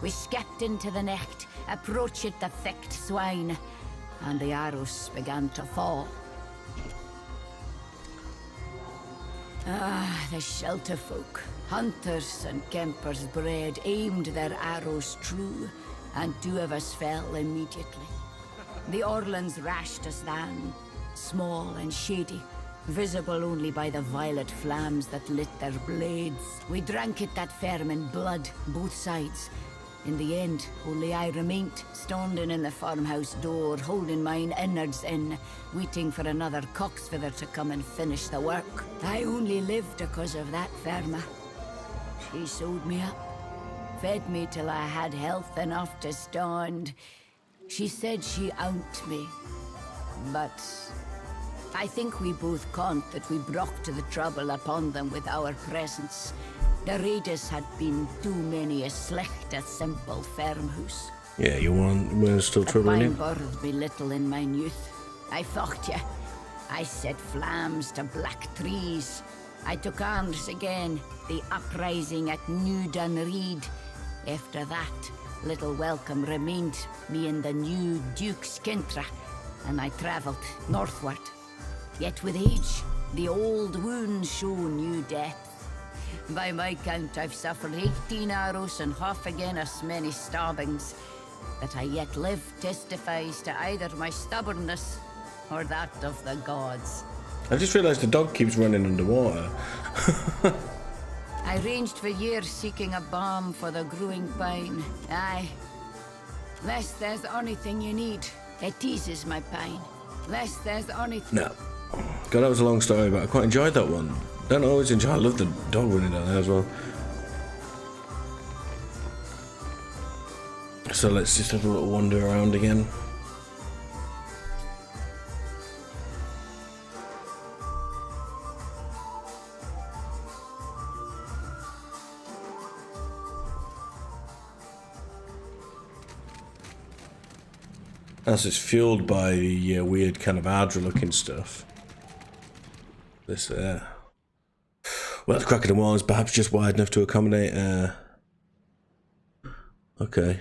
We skipped into the necht, approached the thick swine, and the arrows began to fall. Ah, the shelter folk, hunters and kempers bred, aimed their arrows true, and 2 of us fell immediately. The Orlans rashed us down, small and shady, visible only by the violet flames that lit their blades. We drank it that firm in blood, both sides. In the end, only I remained, standing in the farmhouse door, holding mine innards in, waiting for another cocksfeather to come and finish the work. I only lived because of that farmer. She sewed me up, fed me till I had health enough to stand. She said she owned me, but I think we both conned that we brought the trouble upon them with our presence. The raiders had been too many a slecht a simple farmhouse. Yeah, you weren't still troubling you? bothered me little in mine youth. I fought ya. I set flames to black trees. I took arms again, the uprising at New Dunreed. After that, little welcome remained me in the new Duke's Kintra, and I travelled northward. Yet with age, the old wounds show new death. By my count, I've suffered 18 arrows and half again as many stabbings. That I yet live testifies to either my stubbornness or that of the gods. I just realised the dog keeps running underwater. I ranged for years seeking a balm for the growing pain. Aye. Lest there's anything you need, it eases my pain. Lest there's anything... No. God, that was a long story, but I quite enjoyed that one. Don't always enjoy. I love the dog running down there as well. So let's just have a little wander around again. As it's fueled by the weird kind of Ardra looking stuff. This there. Well, the crack of the wall is perhaps just wide enough to accommodate. Okay.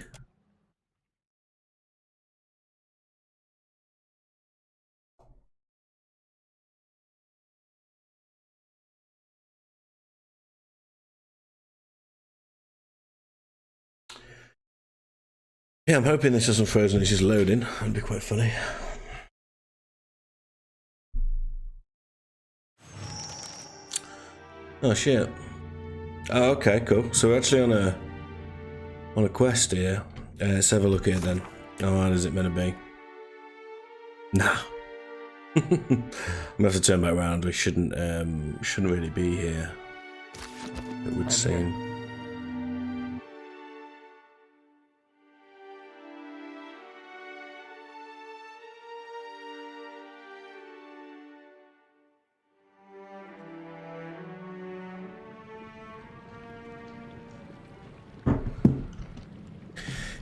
Yeah, I'm hoping this isn't frozen, it's just loading. That'd be quite funny. Oh shit. Oh, okay, cool. So we're actually on a quest here. Let's have a look at it then. How hard is it meant to be? Nah. I'm gonna have to turn back around. We shouldn't really be here. It would seem.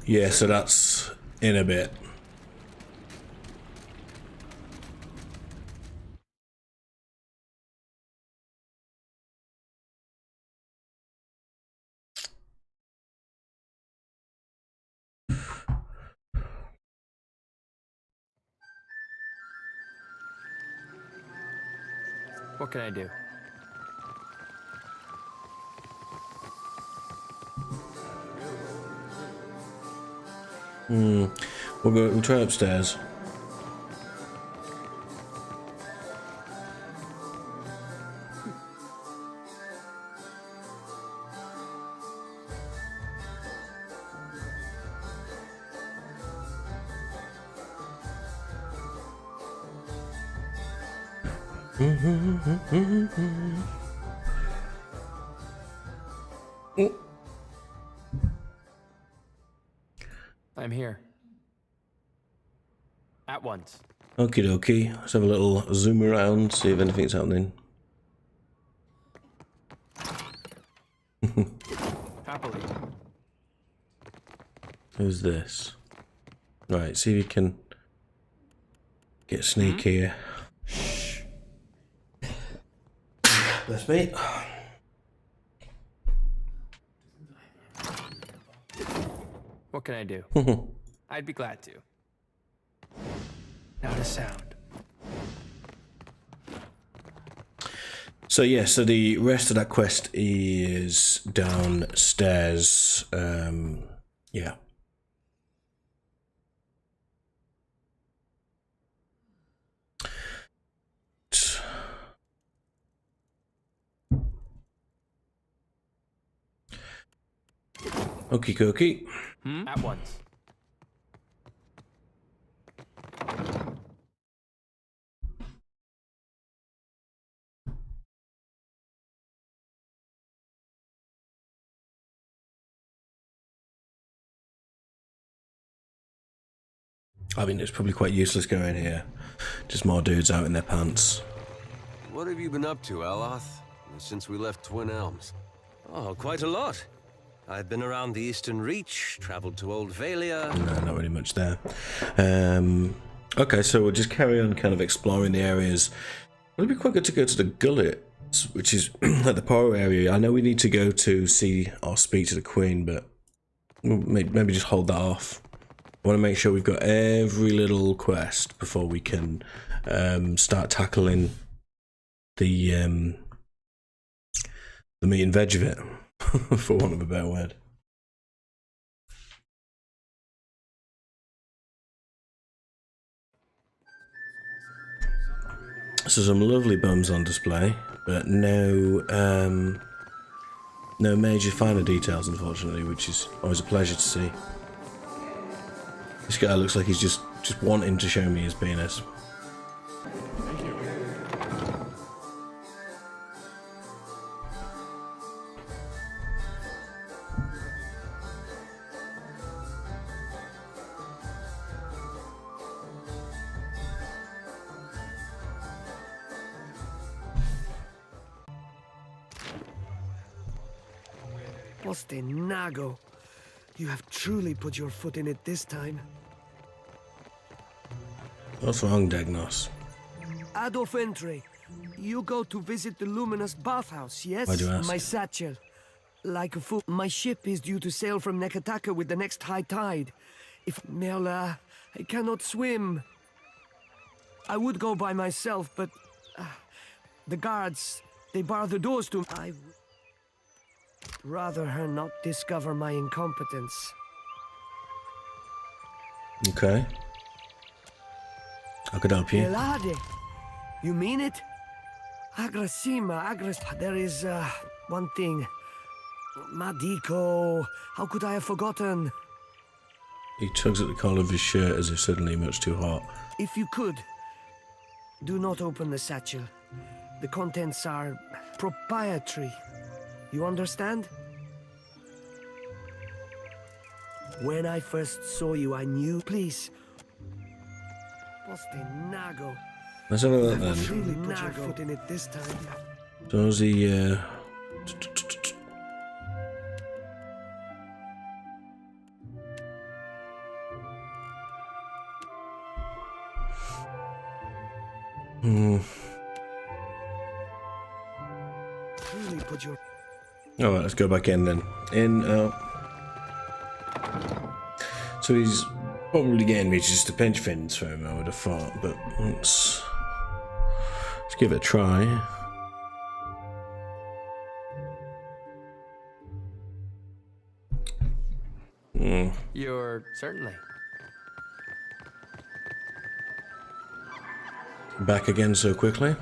Yeah, so that's in a bit. What can I do? We'll try upstairs. I'm here. At once. Okie dokie. Let's have a little zoom around, see if anything's happening. Happily. Who's this? Right, see if you can get sneaky here. Bless me. What can I do? I'd be glad to. Not a sound. So yeah, so the rest of that quest is downstairs. Yeah. Okie dokie. At once. I mean, it's probably quite useless going here. Just more dudes out in their pants. What have you been up to, Aloth, since we left Twin Elms? Oh, quite a lot. I've been around the Eastern Reach, traveled to Old Valia. No, not really much there. Okay, so we'll just carry on kind of exploring the areas. It'd be quite good to go to the Gullet, which is at the Poro area. I know we need to go to see or speak to the Queen, but maybe just hold that off. I want to make sure we've got every little quest before we can start tackling the meat and veg of it, for want of a better word. So some lovely bums on display, but no major finer details, unfortunately, which is always a pleasure to see. This guy looks like he's just wanting to show me his penis. Poste Nago. You have truly put your foot in it this time. What's wrong, Dagnos? Adolf Entre, you go to visit the luminous bathhouse, yes? Why'd you ask? My satchel. Like a fool. My ship is due to sail from Nekataka with the next high tide. If Merla, I cannot swim. I would go by myself, but the guards, they bar the doors to me. I would rather her not discover my incompetence. Okay. I could help you. Elade, you mean it? There is one thing. Madiko, how could I have forgotten? He tugs at the collar of his shirt as if suddenly much too hot. If you could, do not open the satchel. The contents are proprietary. You understand? When I first saw you, I knew. Please. Poste Nago. Let's have a look then. Truly put your foot in it this time. So is he, Truly put your... Alright, let's go back in then. In, out. So he's probably getting me just to pinch fins for him, I would have thought, but let's give it a try. You're certainly. Back again so quickly.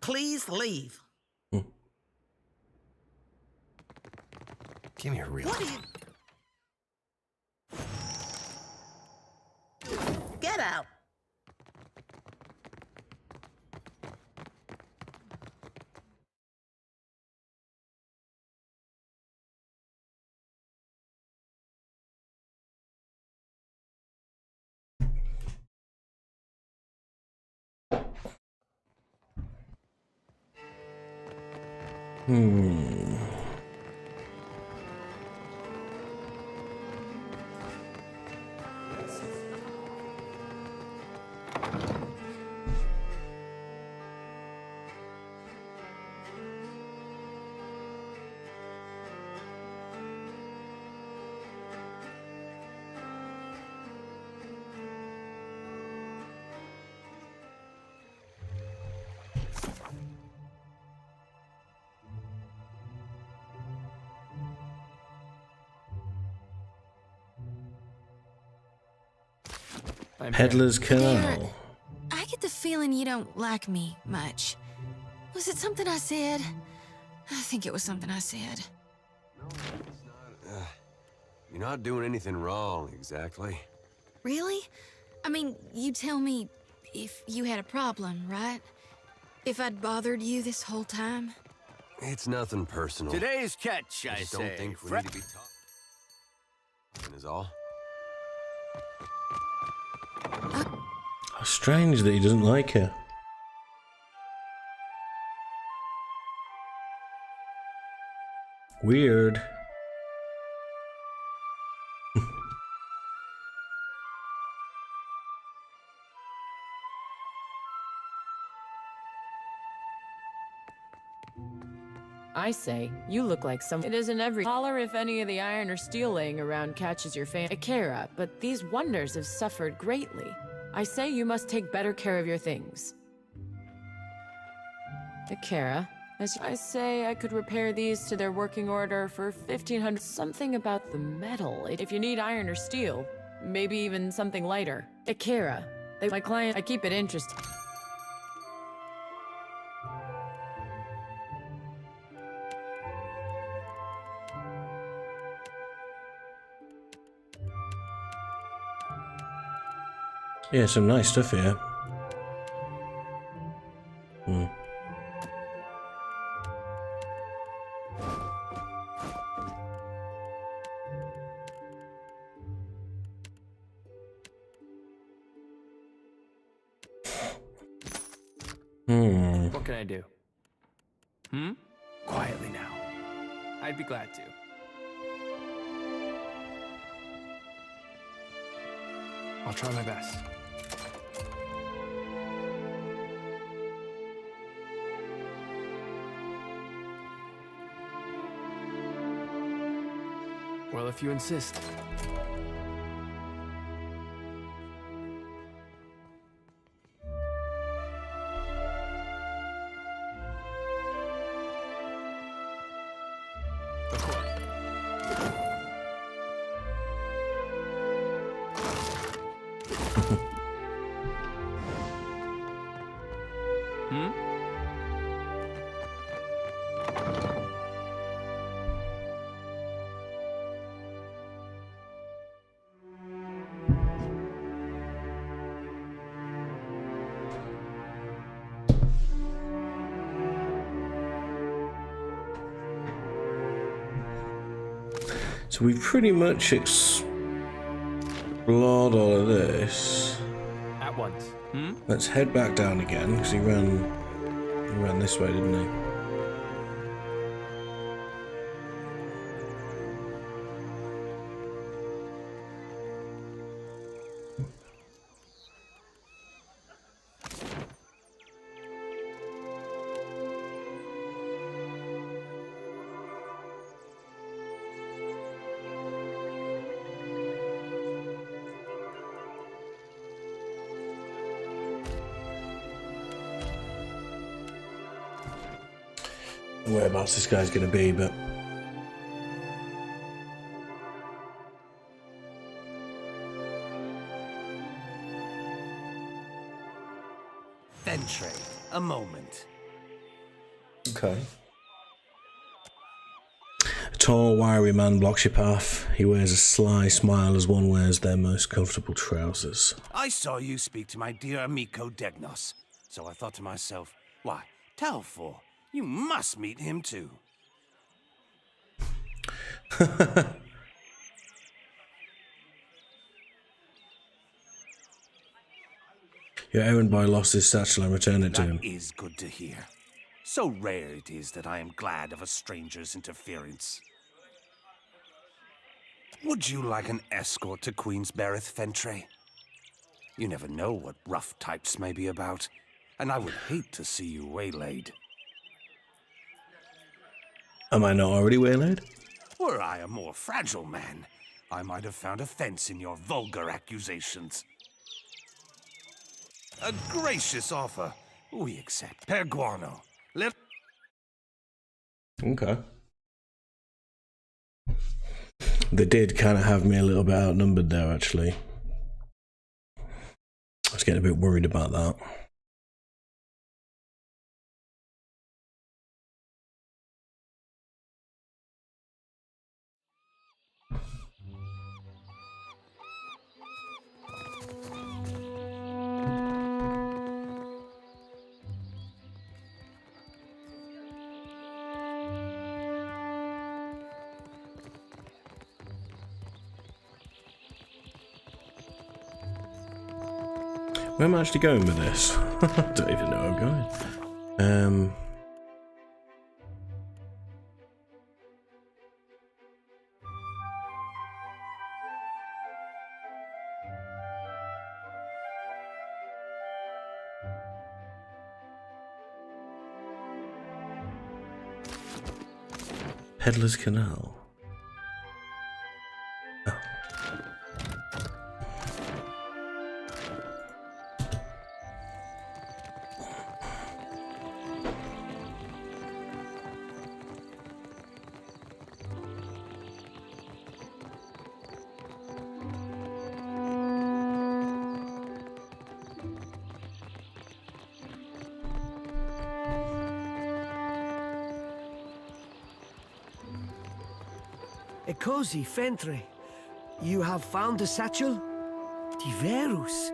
please leave? Give me a real. What are you... Get out! Peddler's Canal. I get the feeling you don't like me much. Was it something I said? I think it was something I said. You're not doing anything wrong, exactly. Really? I mean, you tell me if you had a problem, right? If I'd bothered you this whole time? It's nothing personal. Today's catch, I just say. don't think we need to be talking. Is all. How strange that he doesn't like her. Weird. I say, you look like some. It isn't every holler if any of the iron or steel laying around catches your fan. Akira, but these wonders have suffered greatly. I say you must take better care of your things. Akira, as I say, I could repair these to their working order for 1,500. Something about the metal. If you need iron or steel, maybe even something lighter. Akira, my client, I keep it interesting. Yeah, some nice stuff here. What can I do? Quietly now. I'd be glad to. I'll try my best. Well, if you insist. Of course. So we've pretty much explored all of this. At once. Let's head back down again, because he ran this way, didn't he? Whereabouts this guy's gonna be, but Ventre, a moment. Okay. A tall, wiry man blocks your path. He wears a sly smile as one wears their most comfortable trousers. I saw you speak to my dear amico Degnos, so I thought to myself, why, Telfor, you must meet him too. Your errand boy lost his satchel and returned it to him. That is good to hear. So rare it is that I am glad of a stranger's interference. Would you like an escort to Queensbereth, Fentrey? You never know what rough types may be about, and I would hate to see you waylaid. Am I not already waylaid? Were I a more fragile man, I might have found offense in your vulgar accusations. A gracious offer. We accept. Per Guano. Let... Okay. They did kind of have me a little bit outnumbered there, actually. I was getting a bit worried about that. Where am I actually going with this? I don't even know where I'm going. Peddler's Canal. Cozy, Fentre. You have found the satchel? Diverus.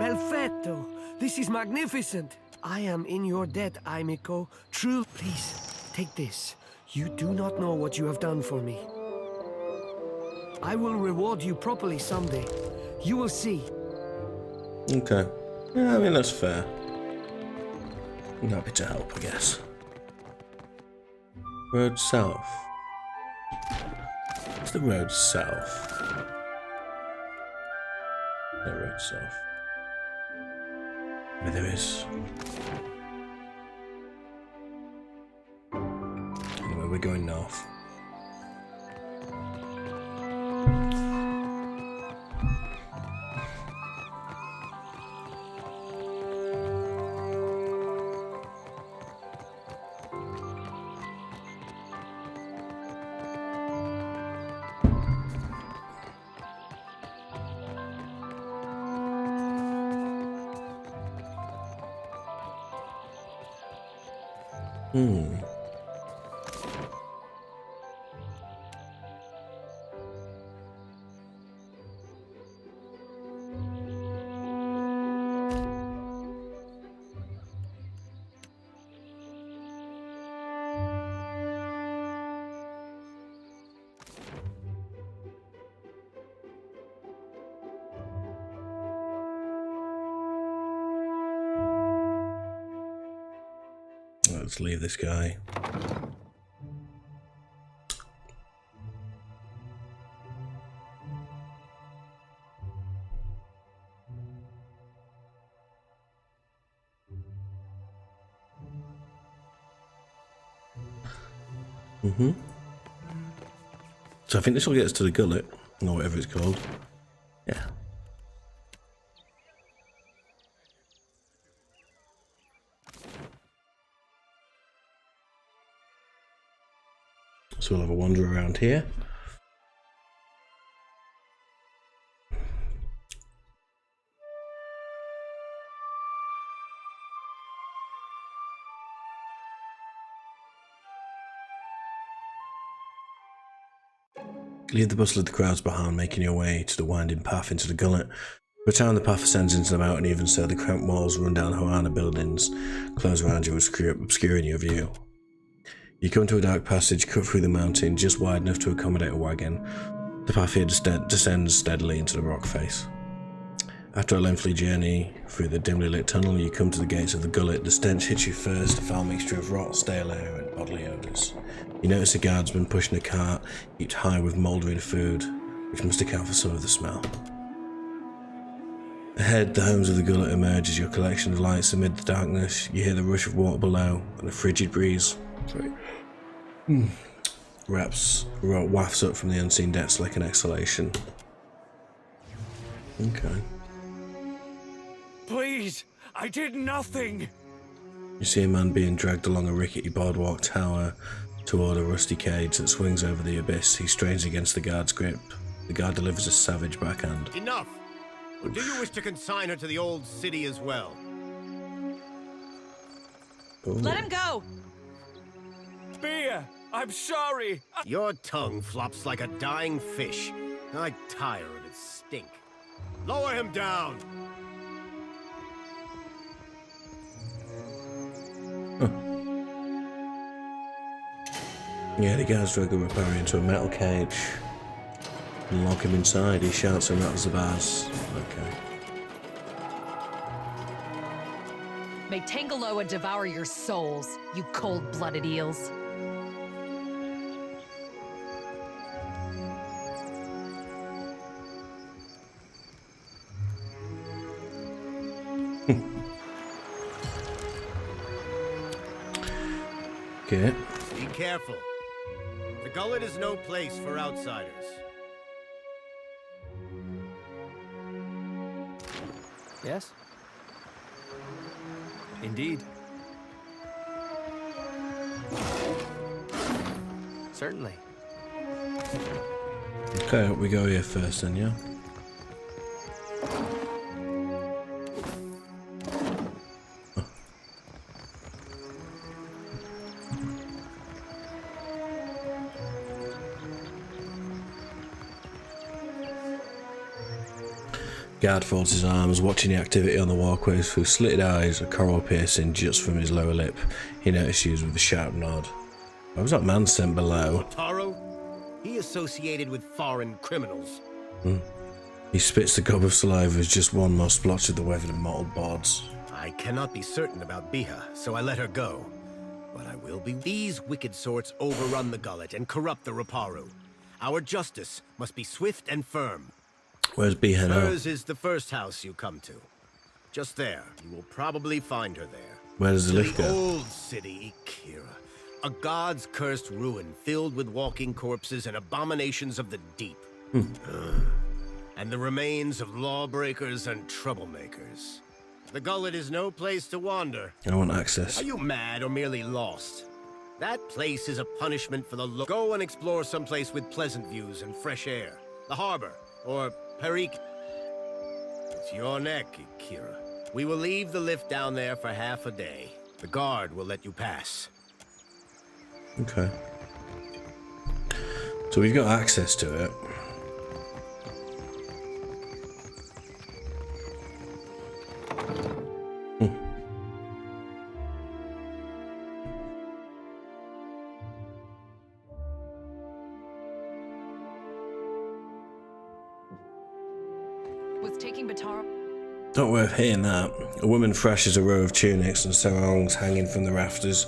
Perfetto. This is magnificent. I am in your debt, amico. True. Please, take this. You do not know what you have done for me. I will reward you properly someday. You will see. Okay. Yeah, I mean, that's fair. I'm happy to help, I guess. Road south. What's the road south? No road south. Maybe there is. Anyway, we're going north. Let's leave this guy. So I think this will get us to the gullet, or whatever it's called. Yeah. So we'll have a wander around here. You leave the bustle of the crowds behind, making your way to the winding path into the gullet. By the time the path ascends into the mountain, even so, the cramped walls run down Hoana buildings, close around you, obscuring your view. You come to a dark passage cut through the mountain, just wide enough to accommodate a wagon. The path here descends steadily into the rock face. After a lengthy journey through the dimly lit tunnel, you come to the gates of the gullet. The stench hits you first, a foul mixture of rot, stale air, and bodily odours. You notice a guardsman pushing a cart heaped high with mouldering food, which must account for some of the smell. Ahead, the homes of the gullet emerge as your collection of lights amid the darkness. You hear the rush of water below, and a frigid breeze wafts up from the unseen depths like an exhalation. Okay. Please, I did nothing. You see a man being dragged along a rickety boardwalk tower toward a rusty cage that swings over the abyss. He strains against the guard's grip. The guard delivers a savage backhand. Enough! Or do you wish to consign her to the old city as well? Ooh. Let him go! Bia, I'm sorry. Your tongue flops like a dying fish. I tire of its stink. Lower him down! Yeah, the guards drag the Ripari into a metal cage and lock him inside. He shouts and rattles the bars. Okay. May Tangaloa devour your souls, you cold-blooded eels. Okay. Be careful. The gullet is no place for outsiders. Yes? Indeed. Certainly. Okay, we go here first then, yeah? Guard folds his arms, watching the activity on the walkways through slitted eyes, a coral piercing just from his lower lip. He notices with a sharp nod. Why was that man sent below? Taro? He associated with foreign criminals. He spits the gob of saliva as just one more splotch of the weathered and mottled boards. I cannot be certain about Biha, so I let her go. But I will be. These wicked sorts overrun the gullet and corrupt the Raparu. Our justice must be swift and firm. Where's Biha now? Hers is the first house you come to. Just there. You will probably find her there. Where does the lift The go? old city, Ikira. A god's cursed ruin filled with walking corpses and abominations of the deep. And the remains of lawbreakers and troublemakers. The gullet is no place to wander. I want access. Are you mad or merely lost? That place is a punishment for the Go and explore someplace with pleasant views and fresh air. The harbor, or Perik. It's your neck, Ikira. We will leave the lift down there for half a day. The guard will let you pass. Okay. So we've got access to it. Was taking Batara. Not worth hitting that. A woman thrashes a row of tunics and sarongs hanging from the rafters.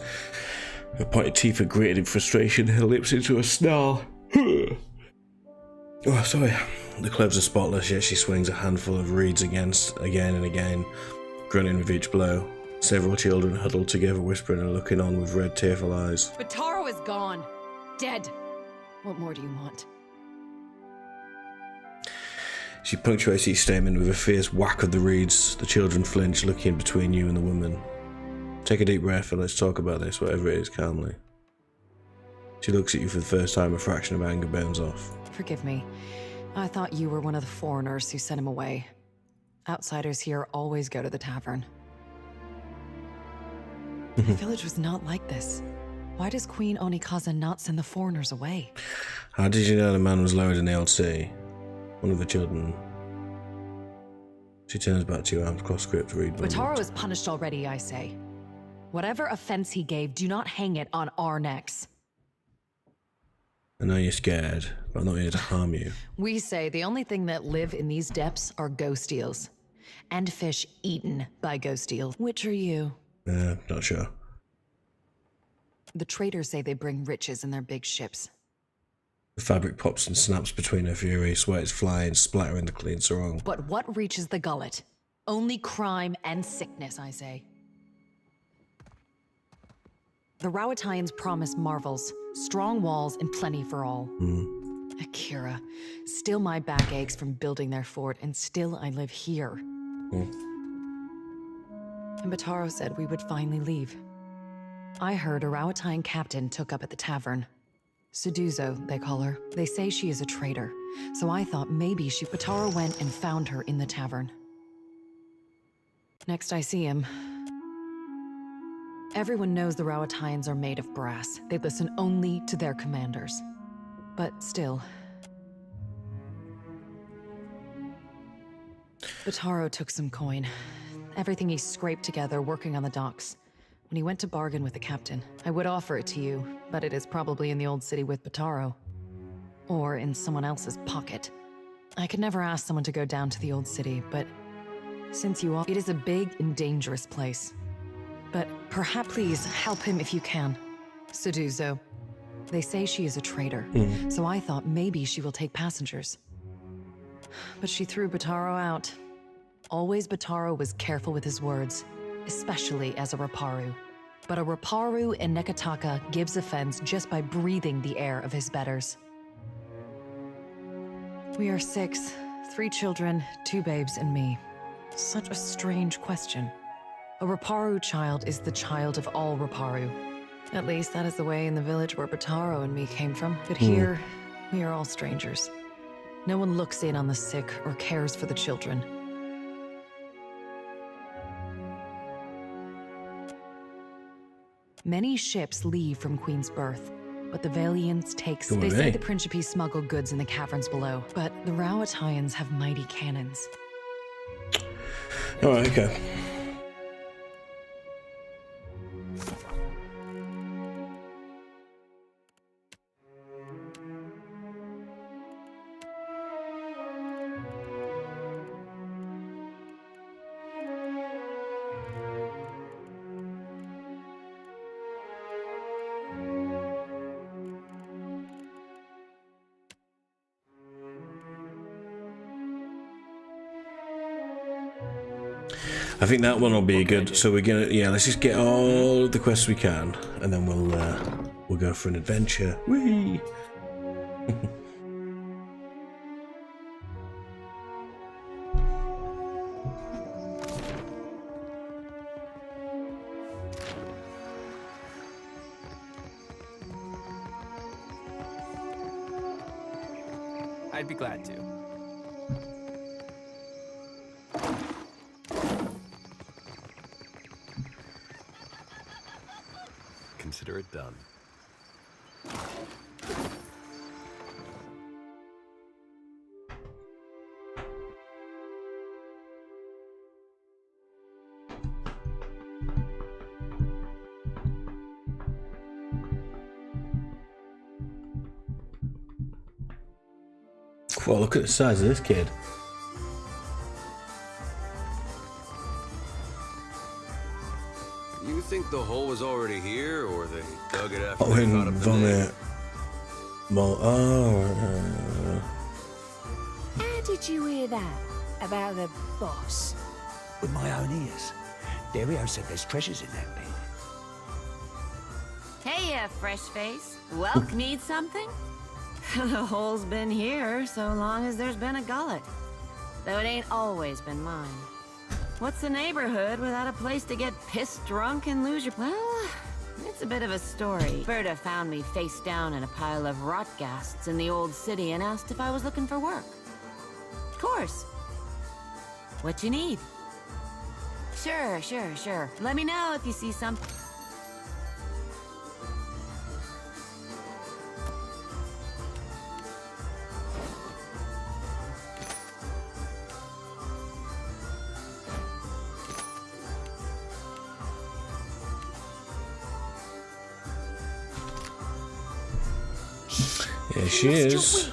Her pointed teeth are gritted in frustration, her lips into a snarl. Oh, sorry. The clubs are spotless, yet she swings a handful of reeds again and again, grunting with each blow. Several children huddled together, whispering and looking on with red, tearful eyes. Bataro is gone. Dead. What more do you want? She punctuates each statement with a fierce whack of the reeds. The children flinch, looking between you and the woman. Take a deep breath and let's talk about this, whatever it is, calmly. She looks at you for the first time, a fraction of anger burns off. Forgive me. I thought you were one of the foreigners who sent him away. Outsiders here always go to the tavern. The village was not like this. Why does Queen Onikaza not send the foreigners away? How did you know the man was lowered in the old city? One of the children. She turns back to you, arms cross script, read. Bataro is punished already, I say. Whatever offense he gave, do not hang it on our necks. I know you're scared, but I'm not here to harm you. We say the only thing that live in these depths are ghost eels. And fish eaten by ghost eels. Which are you? Not sure. The traders say they bring riches in their big ships. The fabric pops and snaps between her fury, sweat is flying, splattering the clean sarong. But what reaches the gullet? Only crime and sickness, I say. The Rawatayans promise marvels, strong walls, and plenty for all. Akira, still my back aches from building their fort, and still I live here. And Bataro said we would finally leave. I heard a Rawatayan captain took up at the tavern. Suduzo, they call her. They say she is a traitor, so I thought maybe Bataro went and found her in the tavern. Next I see him. Everyone knows the Rawatayans are made of brass. They listen only to their commanders. But still... Bataro took some coin. Everything he scraped together working on the docks. When he went to bargain with the captain, I would offer it to you, but it is probably in the old city with Bataro. Or in someone else's pocket. I could never ask someone to go down to the old city, but since you all... It is a big and dangerous place. But perhaps please help him if you can. Suduzo. They say she is a traitor, so I thought maybe she will take passengers. But she threw Bataro out. Always Bataro was careful with his words, especially as a Raparu. But a Raparu in Nekataka gives offense just by breathing the air of his betters. We are 6, 3 children, 2 babes, and me. Such a strange question. A Raparu child is the child of all Raparu. At least that is the way in the village where Bataro and me came from. But here, we are all strangers. No one looks in on the sick or cares for the children. Many ships leave from Queen's Birth, but the Valiants take... They say the Principe smuggled goods in the caverns below, but the Rawatayans have mighty cannons. Alright, okay. I think that one will be a good. So we're gonna, let's just get all the quests we can, and then we'll go for an adventure. Whee! I'd be glad to. Consider it done. Well, look at the size of this kid. You think the hole was already here, or they dug it after Oh, they caught up the name? How did you hear that? About the boss? With my own ears. Dario said there's treasures in that pit. Hey, fresh face. Welk need something? The hole's been here so long as there's been a gullet. Though it ain't always been mine. What's the neighborhood without a place to get pissed drunk and lose your... Well, it's a bit of a story. Berta found me face down in a pile of rot ghasts in the old city and asked if I was looking for work. Of course. What you need? Sure. Let me know if you see something. Here she is.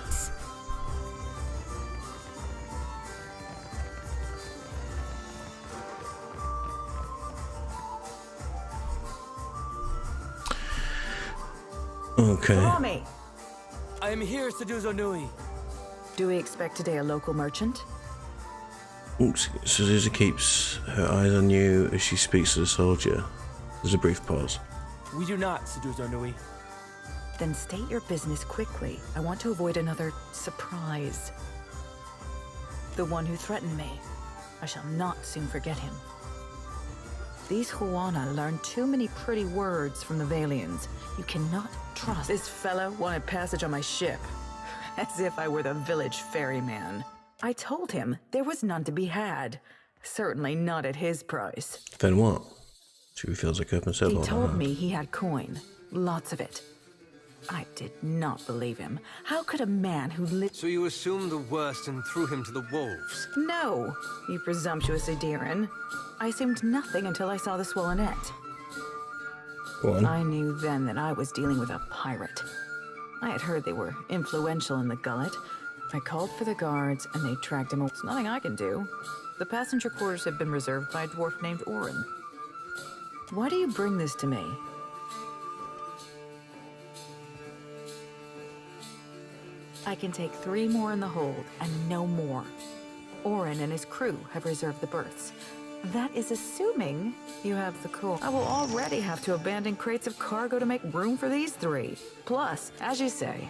Okay. Tommy! I am here, Seduzo Nui. Do we expect today a local merchant? Oops. Suzusa keeps her eyes on you as she speaks to the soldier. There's a brief pause. We do not, Seduzo Nui. Then state your business quickly. I want to avoid another surprise. The one who threatened me. I shall not soon forget him. These Huana learn too many pretty words from the Valians. You cannot trust. This fellow wanted passage on my ship. As if I were the village ferryman. I told him there was none to be had. Certainly not at his price. Then what? She refills her cup and says, He told me he had coin. Lots of it. I did not believe him. How could a man who lived... So you assumed the worst and threw him to the wolves? No, you presumptuous Adiran. I assumed nothing until I saw the swollen net. Go on. I knew then that I was dealing with a pirate. I had heard they were influential in the gullet. I called for the guards, and they tracked him. It's nothing I can do. The passenger quarters have been reserved by a dwarf named Orin. Why do you bring this to me? I can take 3 more in the hold, and no more. Orin and his crew have reserved the berths. That is assuming you have the cool. I will already have to abandon crates of cargo to make room for these 3. Plus, as you say...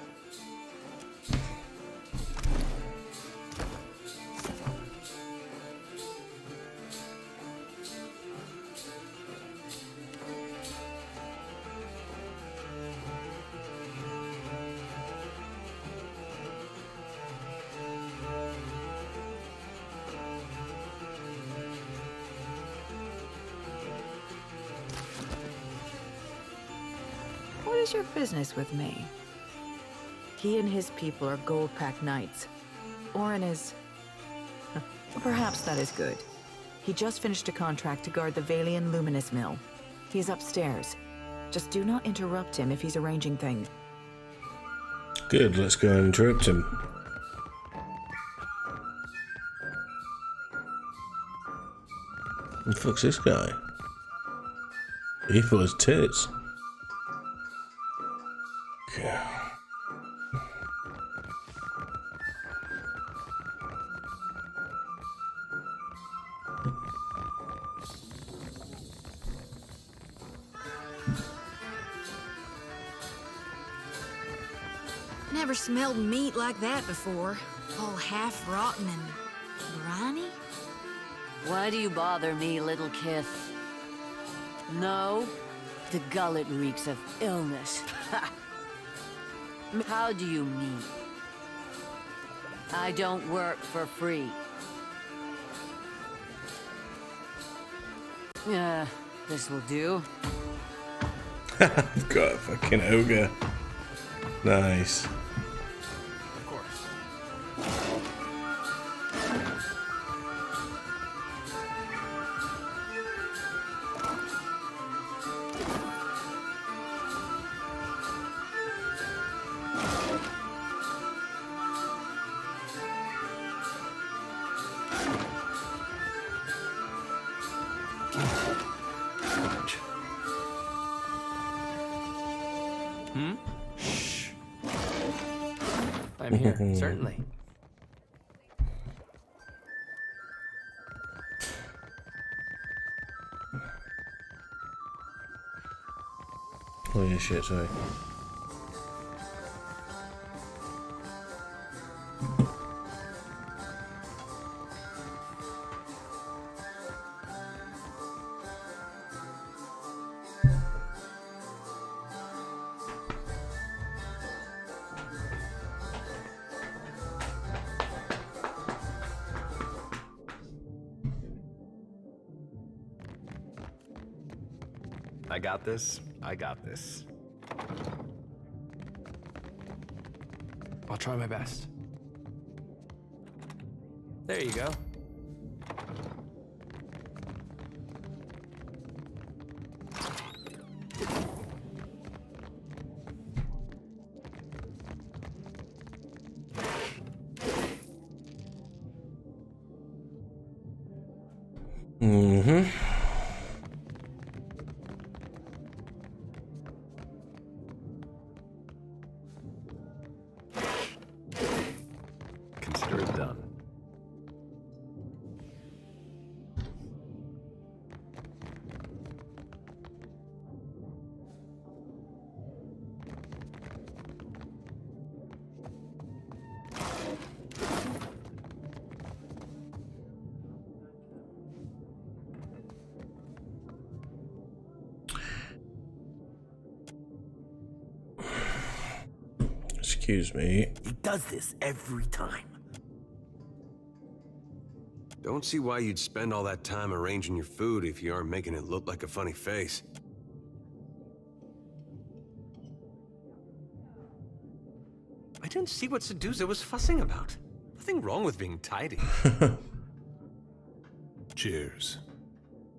What is your business with me? He and his people are gold-packed knights. Orin is... Perhaps that is good. He just finished a contract to guard the Valian Luminous Mill. He is upstairs. Just do not interrupt him if he's arranging things. Good, let's go and interrupt him. Who the fuck's this guy? Evil as tits. Okay. Never smelled meat like that before. All half-rotten and briny. Why do you bother me, little kith? No? The gullet reeks of illness. How do you mean? I don't work for free. Yeah, this will do. I've got a fucking ogre. Nice. Of course. Shh. I'm here, certainly. Oh yeah, shit, sorry. I got this. I got this. I'll try my best. There you go. Mm-hmm. Consider it done. Excuse me. He does this every time. Don't see why you'd spend all that time arranging your food if you aren't making it look like a funny face. I don't see what Sedusa was fussing about. Nothing wrong with being tidy. Cheers.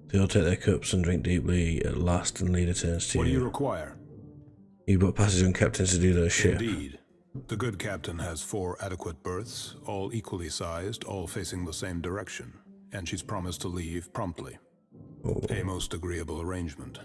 They all take their cups and drink deeply at last, and leader turns to you. What do you require? You bought passage on captains to do their ship. Indeed. The good captain has 4 adequate berths, all equally sized, all facing the same direction, and she's promised to leave promptly. Oh. A most agreeable arrangement.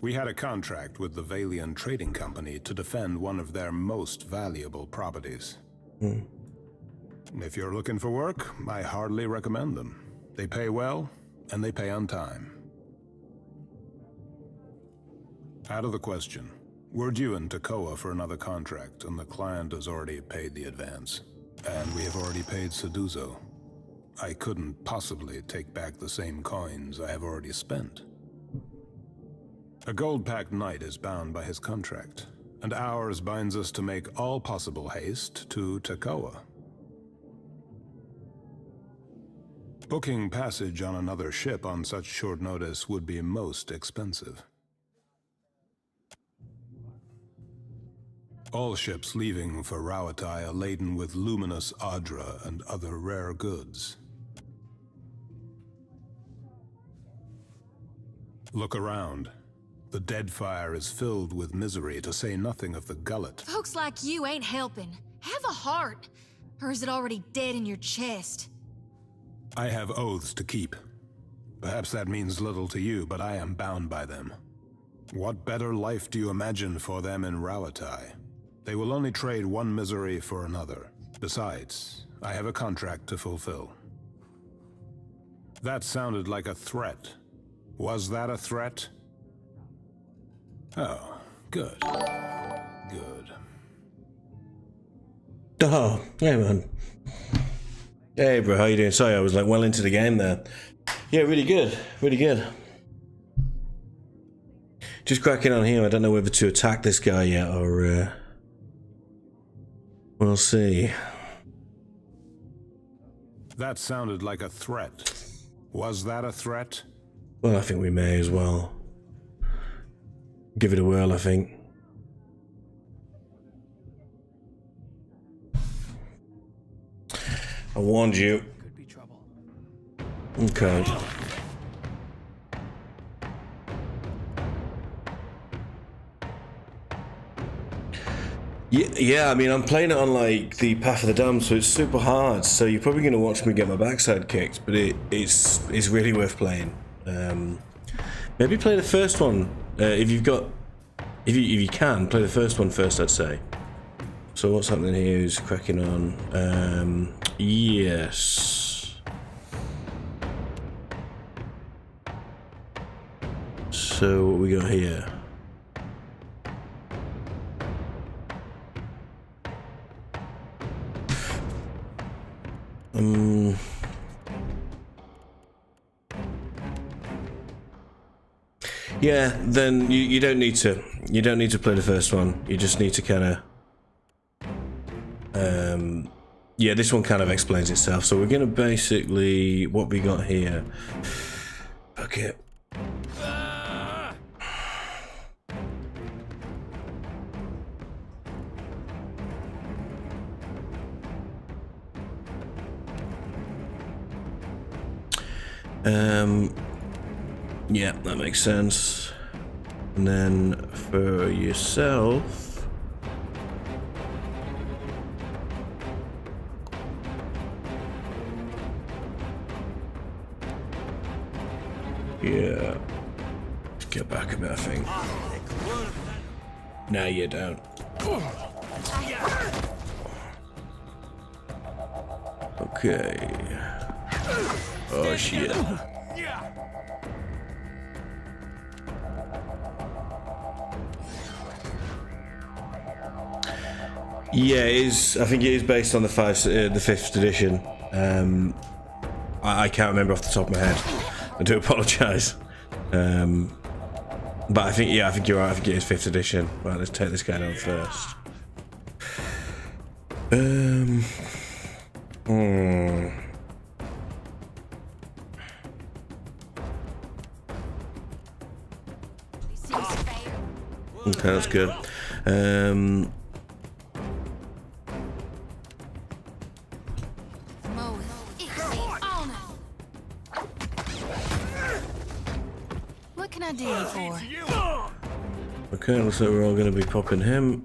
We had a contract with the Valian Trading Company to defend one of their most valuable properties. If you're looking for work, I hardly recommend them. They pay well, and they pay on time. Out of the question. We're due in Takoa for another contract, and the client has already paid the advance. And we have already paid Seduzo. I couldn't possibly take back the same coins I have already spent. A gold-packed knight is bound by his contract, and ours binds us to make all possible haste to Takoa. Booking passage on another ship on such short notice would be most expensive. All ships leaving for Rauatai are laden with luminous Adra and other rare goods. Look around. The Deadfire is filled with misery, to say nothing of the gullet. Folks like you ain't helping. Have a heart. Or is it already dead in your chest? I have oaths to keep. Perhaps that means little to you, but I am bound by them. What better life do you imagine for them in Rauatai? They will only trade one misery for another. Besides, I have a contract to fulfill. That sounded like a threat. Was that a threat? Oh, good. Good. Oh, hey man. Hey bro, how you doing? Sorry, I was like well into the game there. Yeah, really good. Really good. Just cracking on here. I don't know whether to attack this guy yet or we'll see. That sounded like a threat. Was that a threat? Well, I think we may as well. Give it a whirl, I think. I warned you. Could be trouble. Okay. Yeah, I mean, I'm playing it on like the Path of the Damned, so it's super hard. So you're probably going to watch me get my backside kicked, but it's really worth playing. Maybe play the first one if you can play the first one first, I'd say. So what's happening here is cracking on. Yes. So what we got here? Yeah, then you don't need to play the first one. You just need to kind of yeah, this one kind of explains itself. So we're gonna basically what we got here. Okay. Yeah, that makes sense. And then for yourself, Yeah. Just get back a bit, I think. No, you don't. Okay. Oh, shit. Yeah, it is. I think it is based on the 5th edition. I can't remember off the top of my head. I do apologise. But I think, yeah, I think you're right. I think it is 5th edition. Right, let's take this guy down first. Okay, that's good. What can I do you for? Okay, looks like we're all going to be popping him.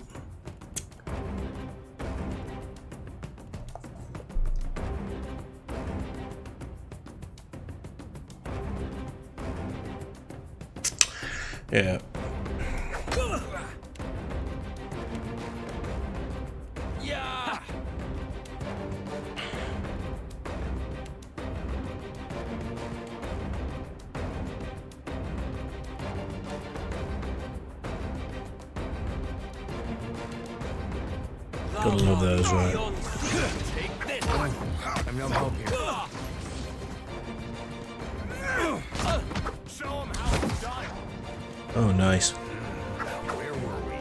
Yeah. Gotta love those, right? I'm no help here. Oh, nice. Where were we?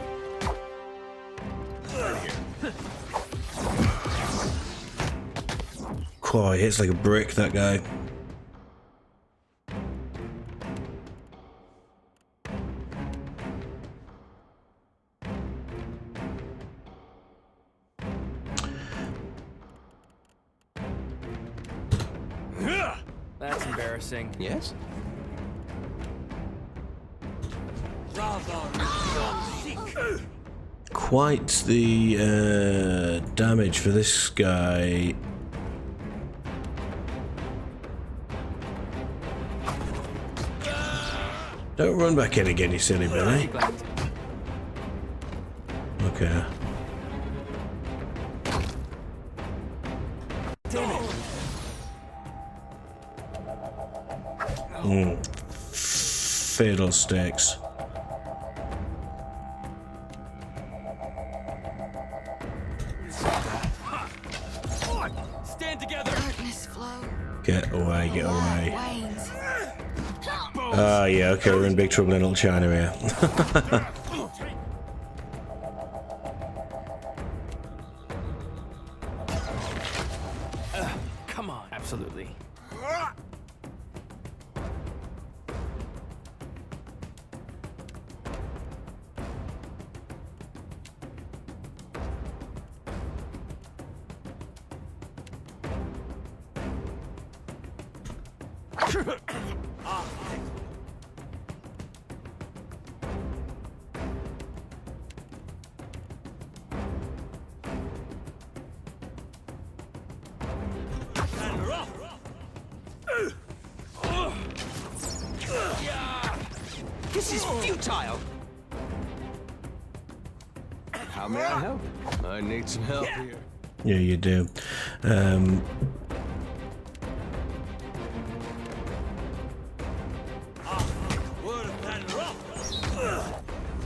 Oh, he hits like a brick, that guy. That's embarrassing. Yes? Quite the damage for this guy. Don't run back in again, you silly Billy. Okay. Fiddlesticks. Stand together. Darkness flow. Get away, get away. Ah, yeah, okay, we're in big trouble in Little China here. Come on. Absolutely. This is futile! How may I help? I need some help here. Yeah, you do.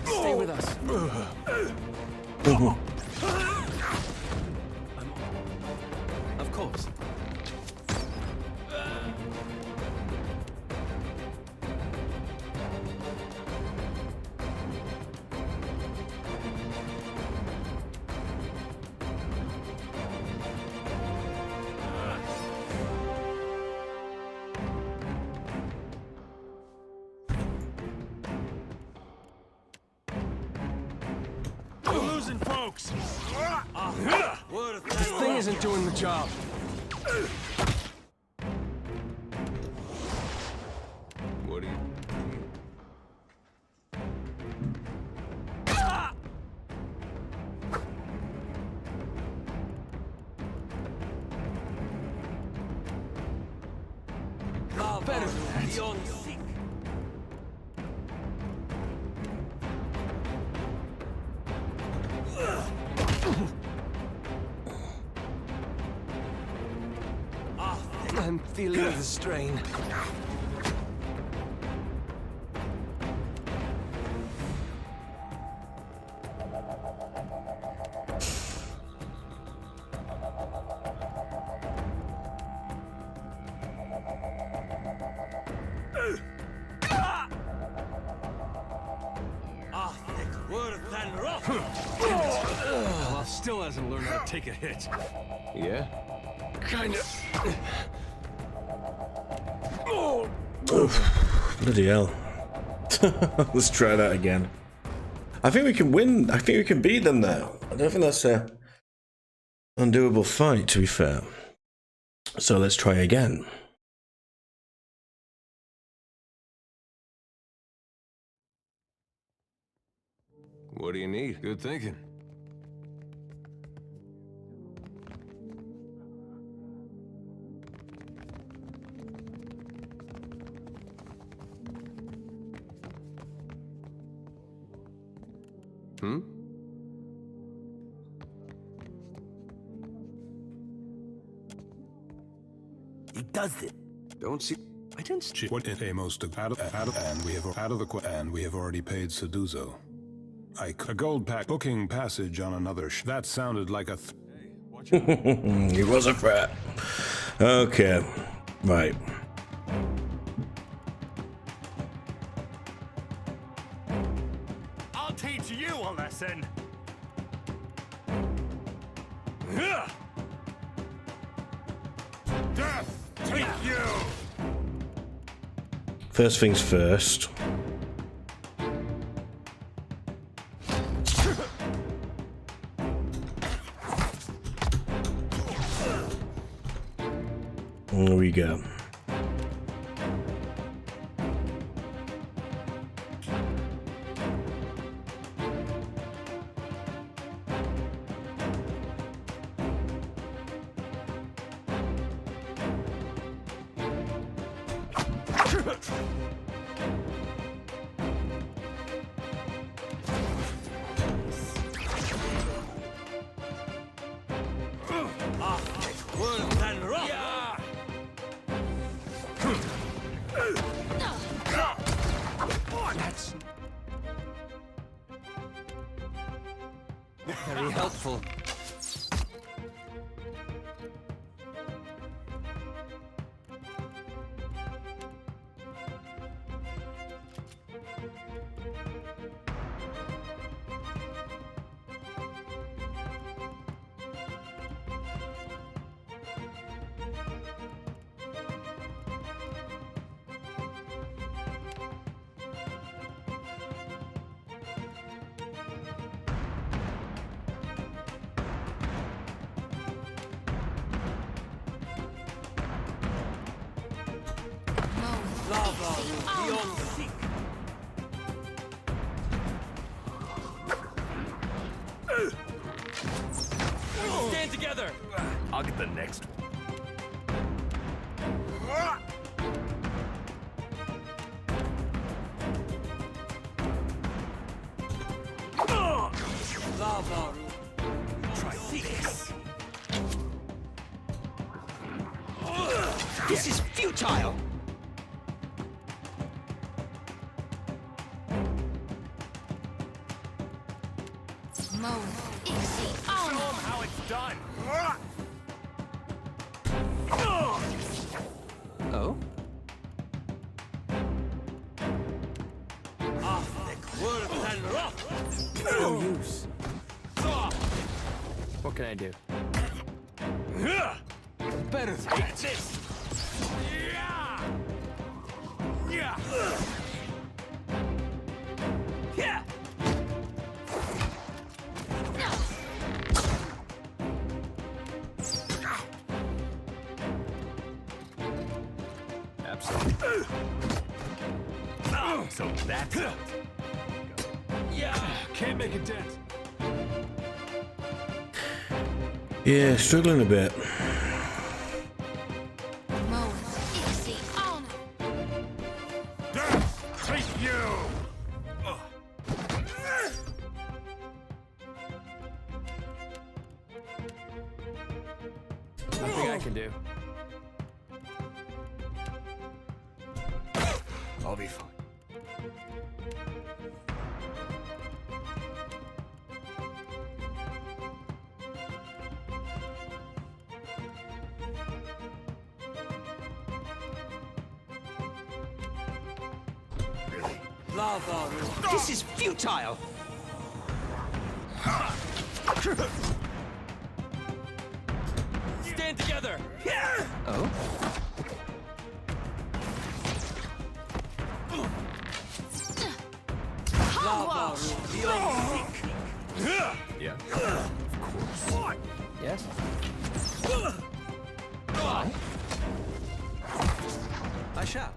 Stay with us. Of course. We're losing folks. This thing isn't doing the job. What do you... Better than that. I'm feeling the strain. Well, still hasn't learned how to take a hit. Yeah? Kinda. Bloody hell. Let's try that again. I think we can win. I think we can beat them though. I don't think that's a undoable fight, to be fair. So let's try again. What do you need? Good thinking. Hmm? He does it. Don't see. I didn't see what in a most of and we have already paid Seduzo. A gold pack booking passage on another. That sounded like a. It was a threat. Okay, right. I'll teach you a lesson. Death, take you. First things first. There we go. Very helpful. Stand together. I'll get the next one. Try this. This is futile. Show 'em how it's done. Oh? No use. What can I do? Better Take this. Yeah. Yeah. Absolutely. So that's it. Yeah. Can't make a dent. Yeah, struggling a bit. Death, take you. Nothing I can do. I'll be fine. Lava. This is futile. Stand together! Oh? Lava! Yeah. Of course. Yes? I shall.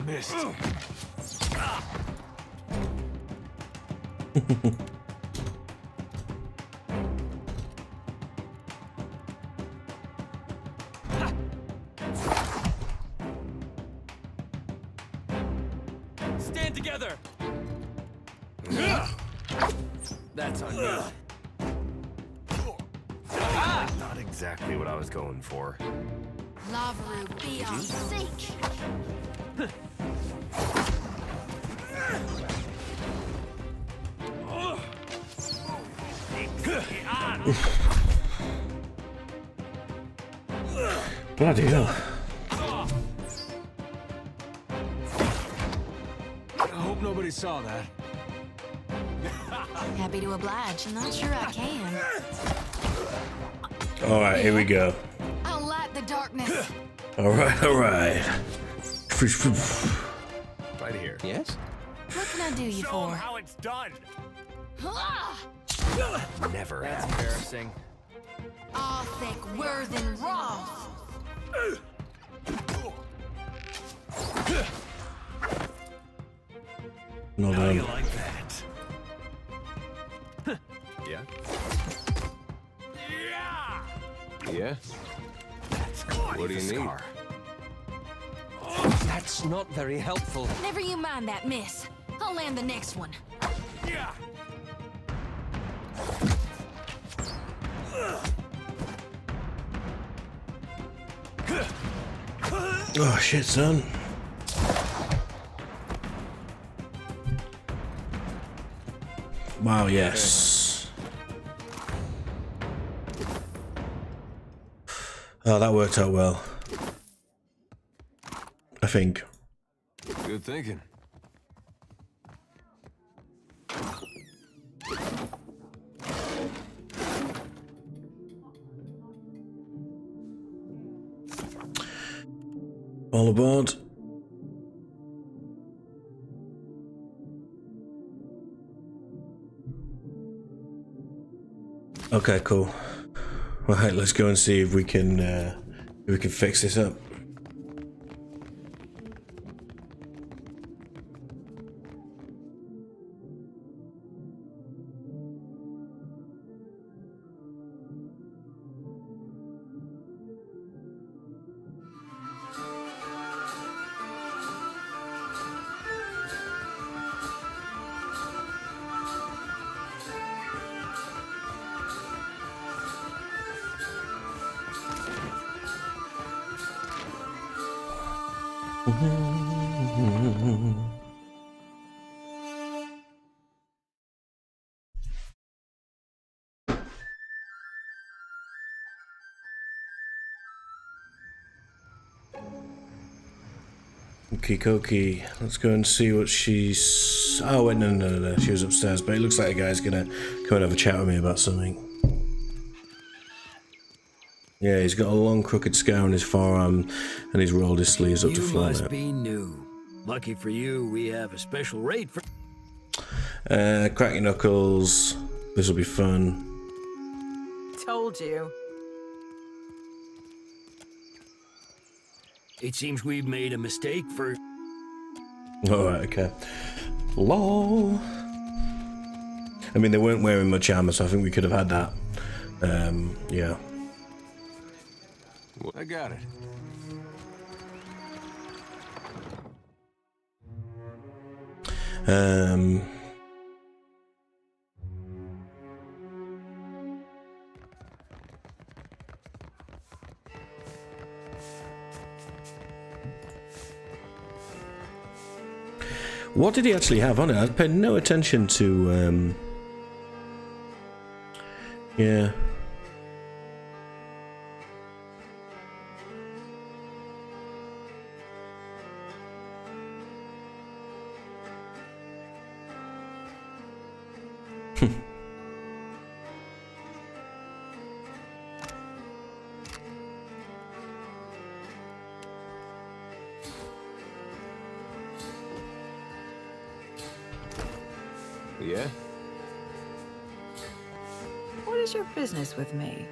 Missed. Stand together! That's on you. Not exactly what I was going for. Lavaru, be our sake. Bloody hell. I hope nobody saw that. Happy to oblige. I'm not sure I can. Alright, here we go. I'll light the darkness. Alright, alright. Right here. Yes? What can I do you for? How it's done. Never That's happens. embarrassing. Arthik Worthen Roth. Not How do you done. like that? Yeah? Yeah. Yeah? What do you need? That's not very helpful. Never you mind that, miss. I'll land the next one. Yeah. Oh shit, son. Wow, yes. Oh, that worked out well. I think. Good thinking. All aboard. Okay, cool. Right, let's go and see if we can fix this up. Okie dokie. Let's go and see what she's... Oh, wait, no. She was upstairs, but it looks like a guy's gonna come and have a chat with me about something. Yeah, he's got a long crooked scar on his forearm, and he's rolled his sleeves up to You flaunt must it. be new. Lucky for you, we have a special rate for... Crack your knuckles. This'll be fun. Told you. It seems we've made a mistake for... Alright, okay. LOL. I mean, they weren't wearing much armor, so I think we could have had that. Yeah. I got it. What did he actually have on it? I paid no attention to, yeah. Yeah? What is your business with me?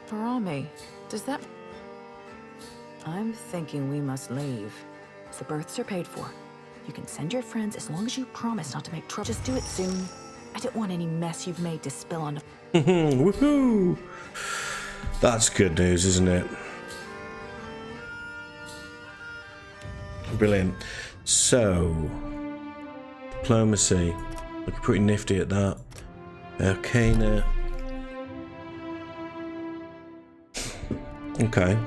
Parami, does that... I'm thinking we must leave. The berths are paid for. You can send your friends as long as you promise not to make trouble. Just do it soon. I don't want any mess you've made to spill on... Woohoo! That's good news, isn't it? Brilliant. So, diplomacy. Looking pretty nifty at that. Arcana. Okay.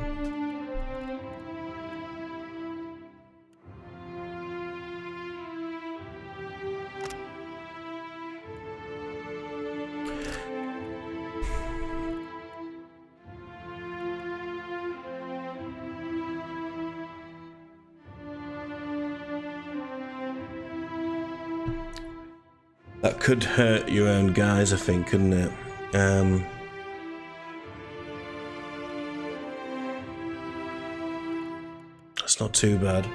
That could hurt your own guys, I think, couldn't it? That's not too bad.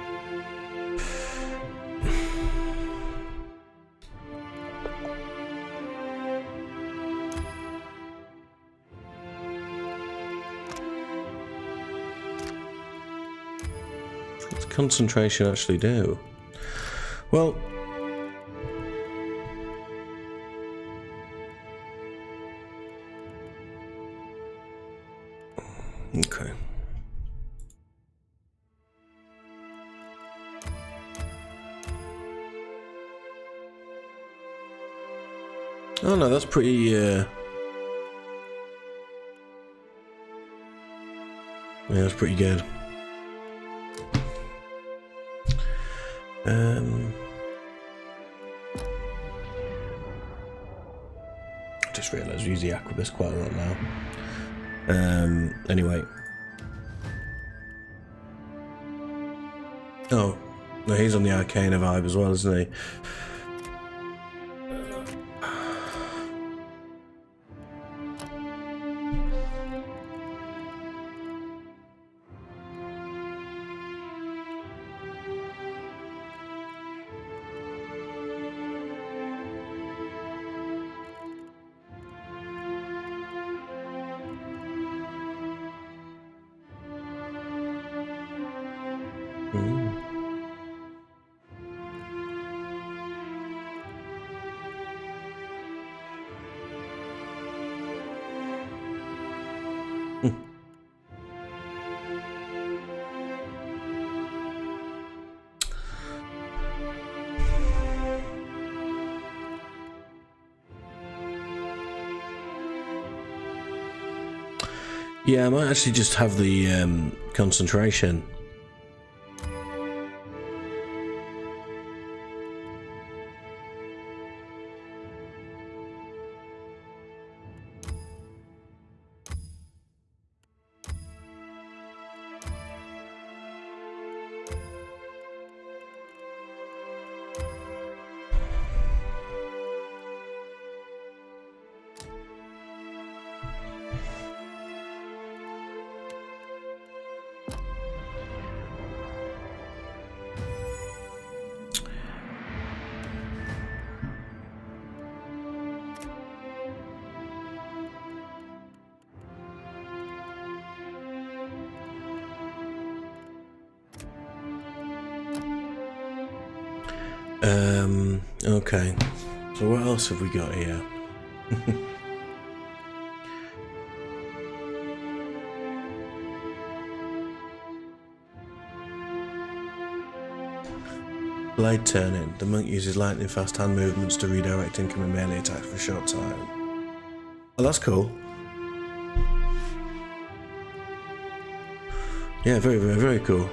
What's concentration actually do? Well, okay. Oh no, that's pretty, yeah, that's pretty good. I just realised we use the Aquabus quite a lot now. Anyway. Oh, no, he's on the Arcana vibe as well, isn't he? Yeah, I might actually just have the concentration. Okay. So what else have we got here? blade turning. The monk uses lightning fast hand movements to redirect incoming melee attacks for a short time. Oh, that's cool. Yeah, very, very, very cool.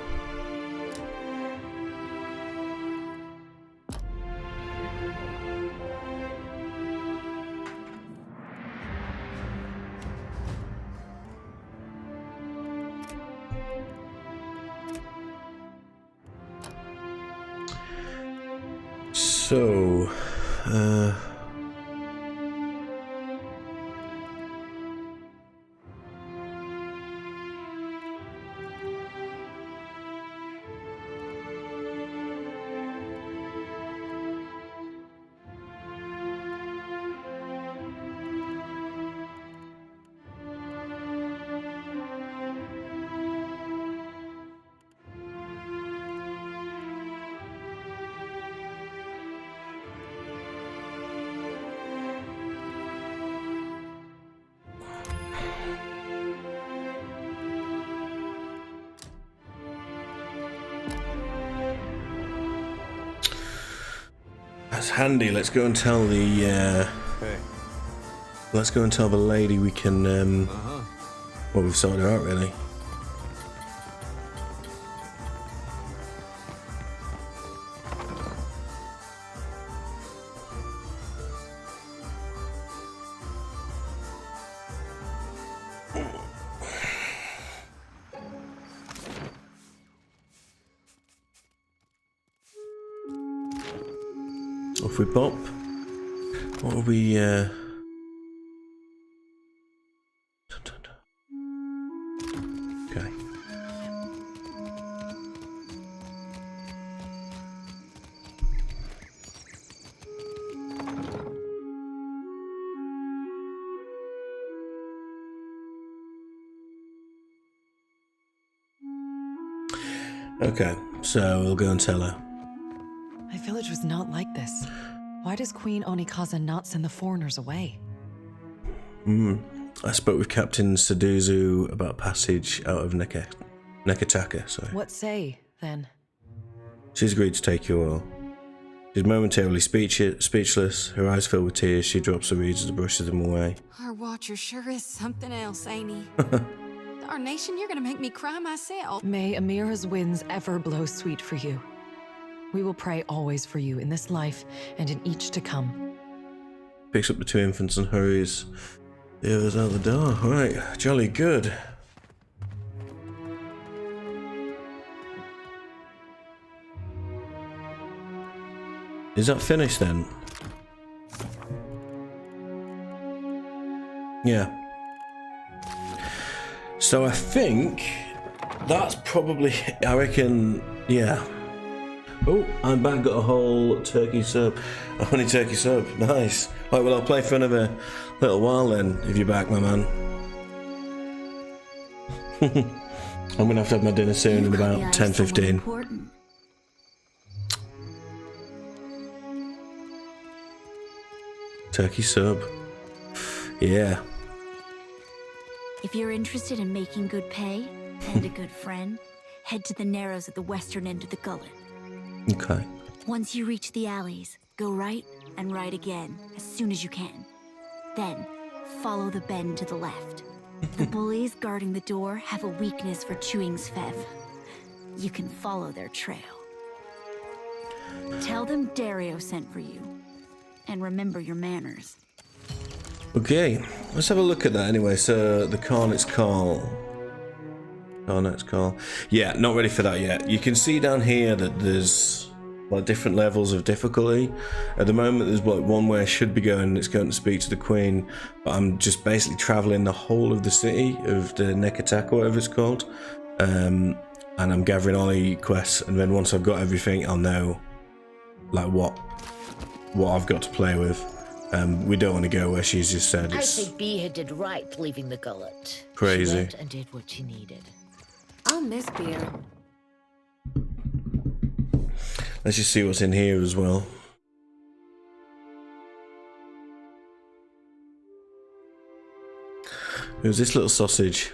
So, that's handy. Let's go and tell the let's go and tell the lady we can well, we've sorted her out really. Off we pop. What will we okay. Okay, so we'll go and tell her. My village was not like this. Why does Queen Onikaza not send the foreigners away? I spoke with Captain Suduzu about passage out of Nekataka, sorry. What say, then? She's agreed to take you all. She's momentarily speechless, her eyes filled with tears. She drops the reeds and brushes them away. Our watcher sure is something else, ain't he? Darnation, you're gonna make me cry myself. May Amira's winds ever blow sweet for you. We will pray always for you in this life and in each to come. Picks up the two infants and hurries the others out the door. Right, jolly good. Is that finished then? Yeah. So I think that's probably, I reckon, yeah. Oh, I'm back, got a whole turkey sub. A honey turkey sub, nice. Right, well I'll play for another little while then, if you're back, my man. I'm gonna have to have my dinner soon in about 10-15. Turkey sub. Yeah. If you're interested in making good pay and a good friend, head to the Narrows at the western end of the gullet. Okay. Once you reach the alleys, go right and right again as soon as you can. Then, follow the bend to the left. The bullies guarding the door have a weakness for chewing Svev. You can follow their trail. Tell them Dario sent for you. And remember your manners. Okay, let's have a look at that anyway. So, the Cornet's Call. Cornet's Call. Yeah, not ready for that yet. You can see down here that there's like different levels of difficulty. At the moment there's like one where I should be going, it's going to speak to the Queen, but I'm just basically travelling the whole of the city of the Nekataka, whatever it's called, and I'm gathering all the quests, and then once I've got everything I'll know like what I've got to play with. We don't want to go where she's just said I it's think Beha did right leaving the gullet. crazy. She went and did what she needed. I'll miss beer. Let's just see what's in here as well. Who's this little sausage?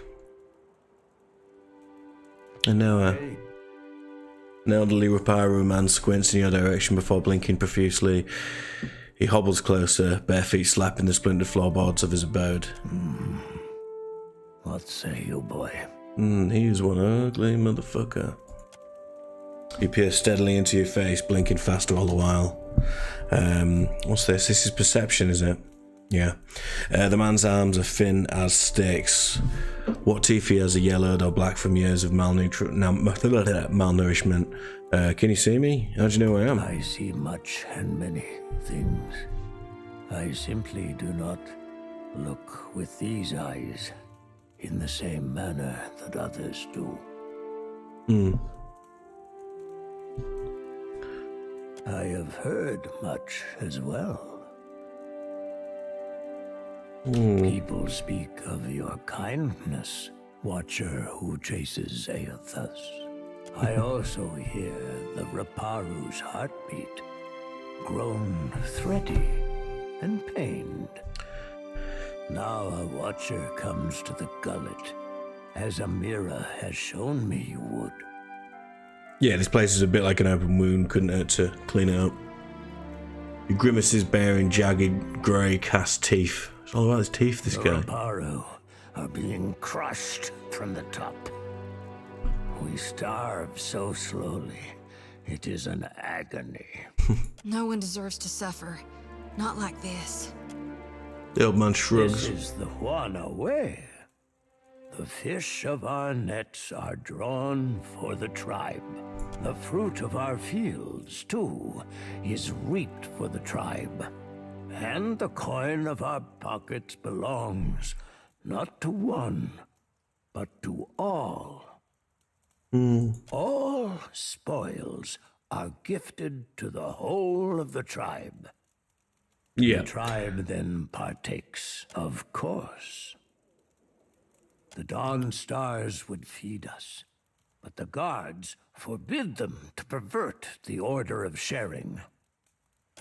And now An elderly Raparu man squints in your direction before blinking profusely. He hobbles closer, bare feet slapping the splintered floorboards of his abode. What say you, boy? He's one ugly motherfucker. He peers steadily into your face, blinking faster all the while. What's this? This is perception, is it? Yeah. The man's arms are thin as sticks. What teeth he has are yellowed or black from years of malnourishment. Can you see me? How do you know where I am? I see much and many things. I simply do not look with these eyes in the same manner that others do. I have heard much as well. People speak of your kindness, watcher who chases Aethus. I also hear the Raparu's heartbeat, grown thready and pained. Now a watcher comes to the gullet, as Amira has shown me you would. Yeah, this place is a bit like an open wound, couldn't hurt to clean it up. He grimaces, bearing jagged, grey, cast teeth. It's all about his teeth, this guy. The Raparu are being crushed from the top. We starve so slowly. It is an agony. No one deserves to suffer. Not like this. The old man shrugs. This is the Juana way. The fish of our nets are drawn for the tribe. The fruit of our fields, too, is reaped for the tribe. And the coin of our pockets belongs not to one, but to all. All spoils are gifted to the whole of the tribe. Yeah. The tribe then partakes, of course. The Dawn Stars would feed us, but the guards forbid them to pervert the order of sharing.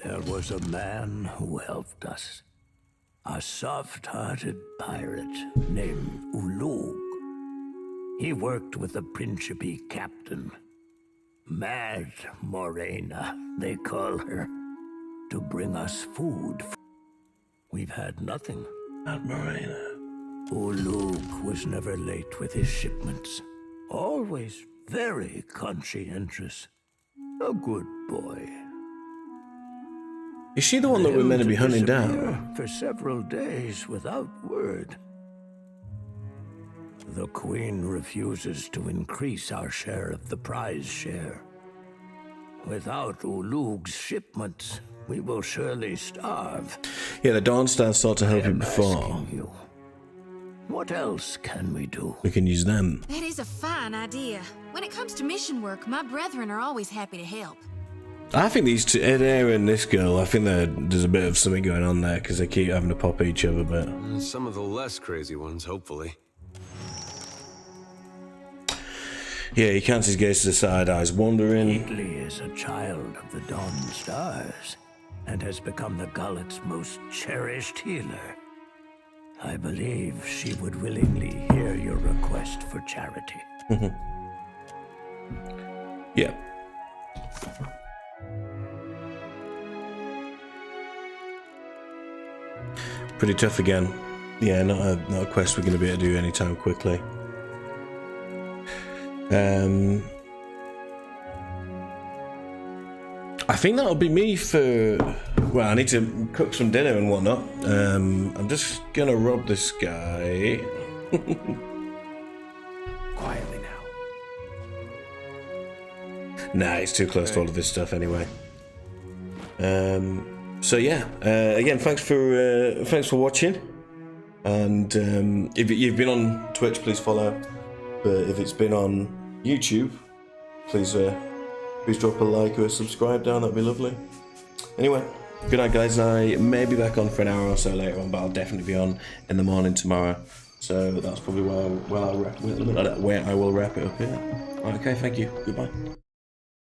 There was a man who helped us, a soft-hearted pirate named Ulug. He worked with the Principe captain, Mad Morena, they call her, to bring us food. We've had nothing. Mad Morena. Ulug was never late with his shipments. Always very conscientious. A good boy. Is she the one that we're meant to be hunting down? For several days without word. The Queen refuses to increase our share of the prize share. Without Ulug's shipments, we will surely starve. Yeah, the Dawn Stars sought to help you before. What else can we do? We can use them. That is a fine idea. When it comes to mission work, my brethren are always happy to help. I think these two, Ed and this girl, I think there's a bit of something going on there because they keep having to pop each other, but... Some of the less crazy ones, hopefully. Yeah, he counts his gaze to the side, eyes wandering. Wheatley is a child of the Dawn Stars and has become the Gullet's most cherished healer. I believe she would willingly hear your request for charity. Yeah. Pretty tough again. Yeah, not a quest we're going to be able to do anytime quickly. I think that'll be me for... Well, I need to cook some dinner and whatnot. I'm just going to rob this guy. Quietly now. Nah, he's too close to all of this stuff anyway. So yeah, again, thanks for watching. And if you've been on Twitch, please follow. But if it's been on YouTube, please drop a like or a subscribe down. That'd be lovely. Anyway, good night, guys. I may be back on for an hour or so later on, but I'll definitely be on in the morning tomorrow. So that's probably where I will wrap it up here. Okay, thank you. Goodbye.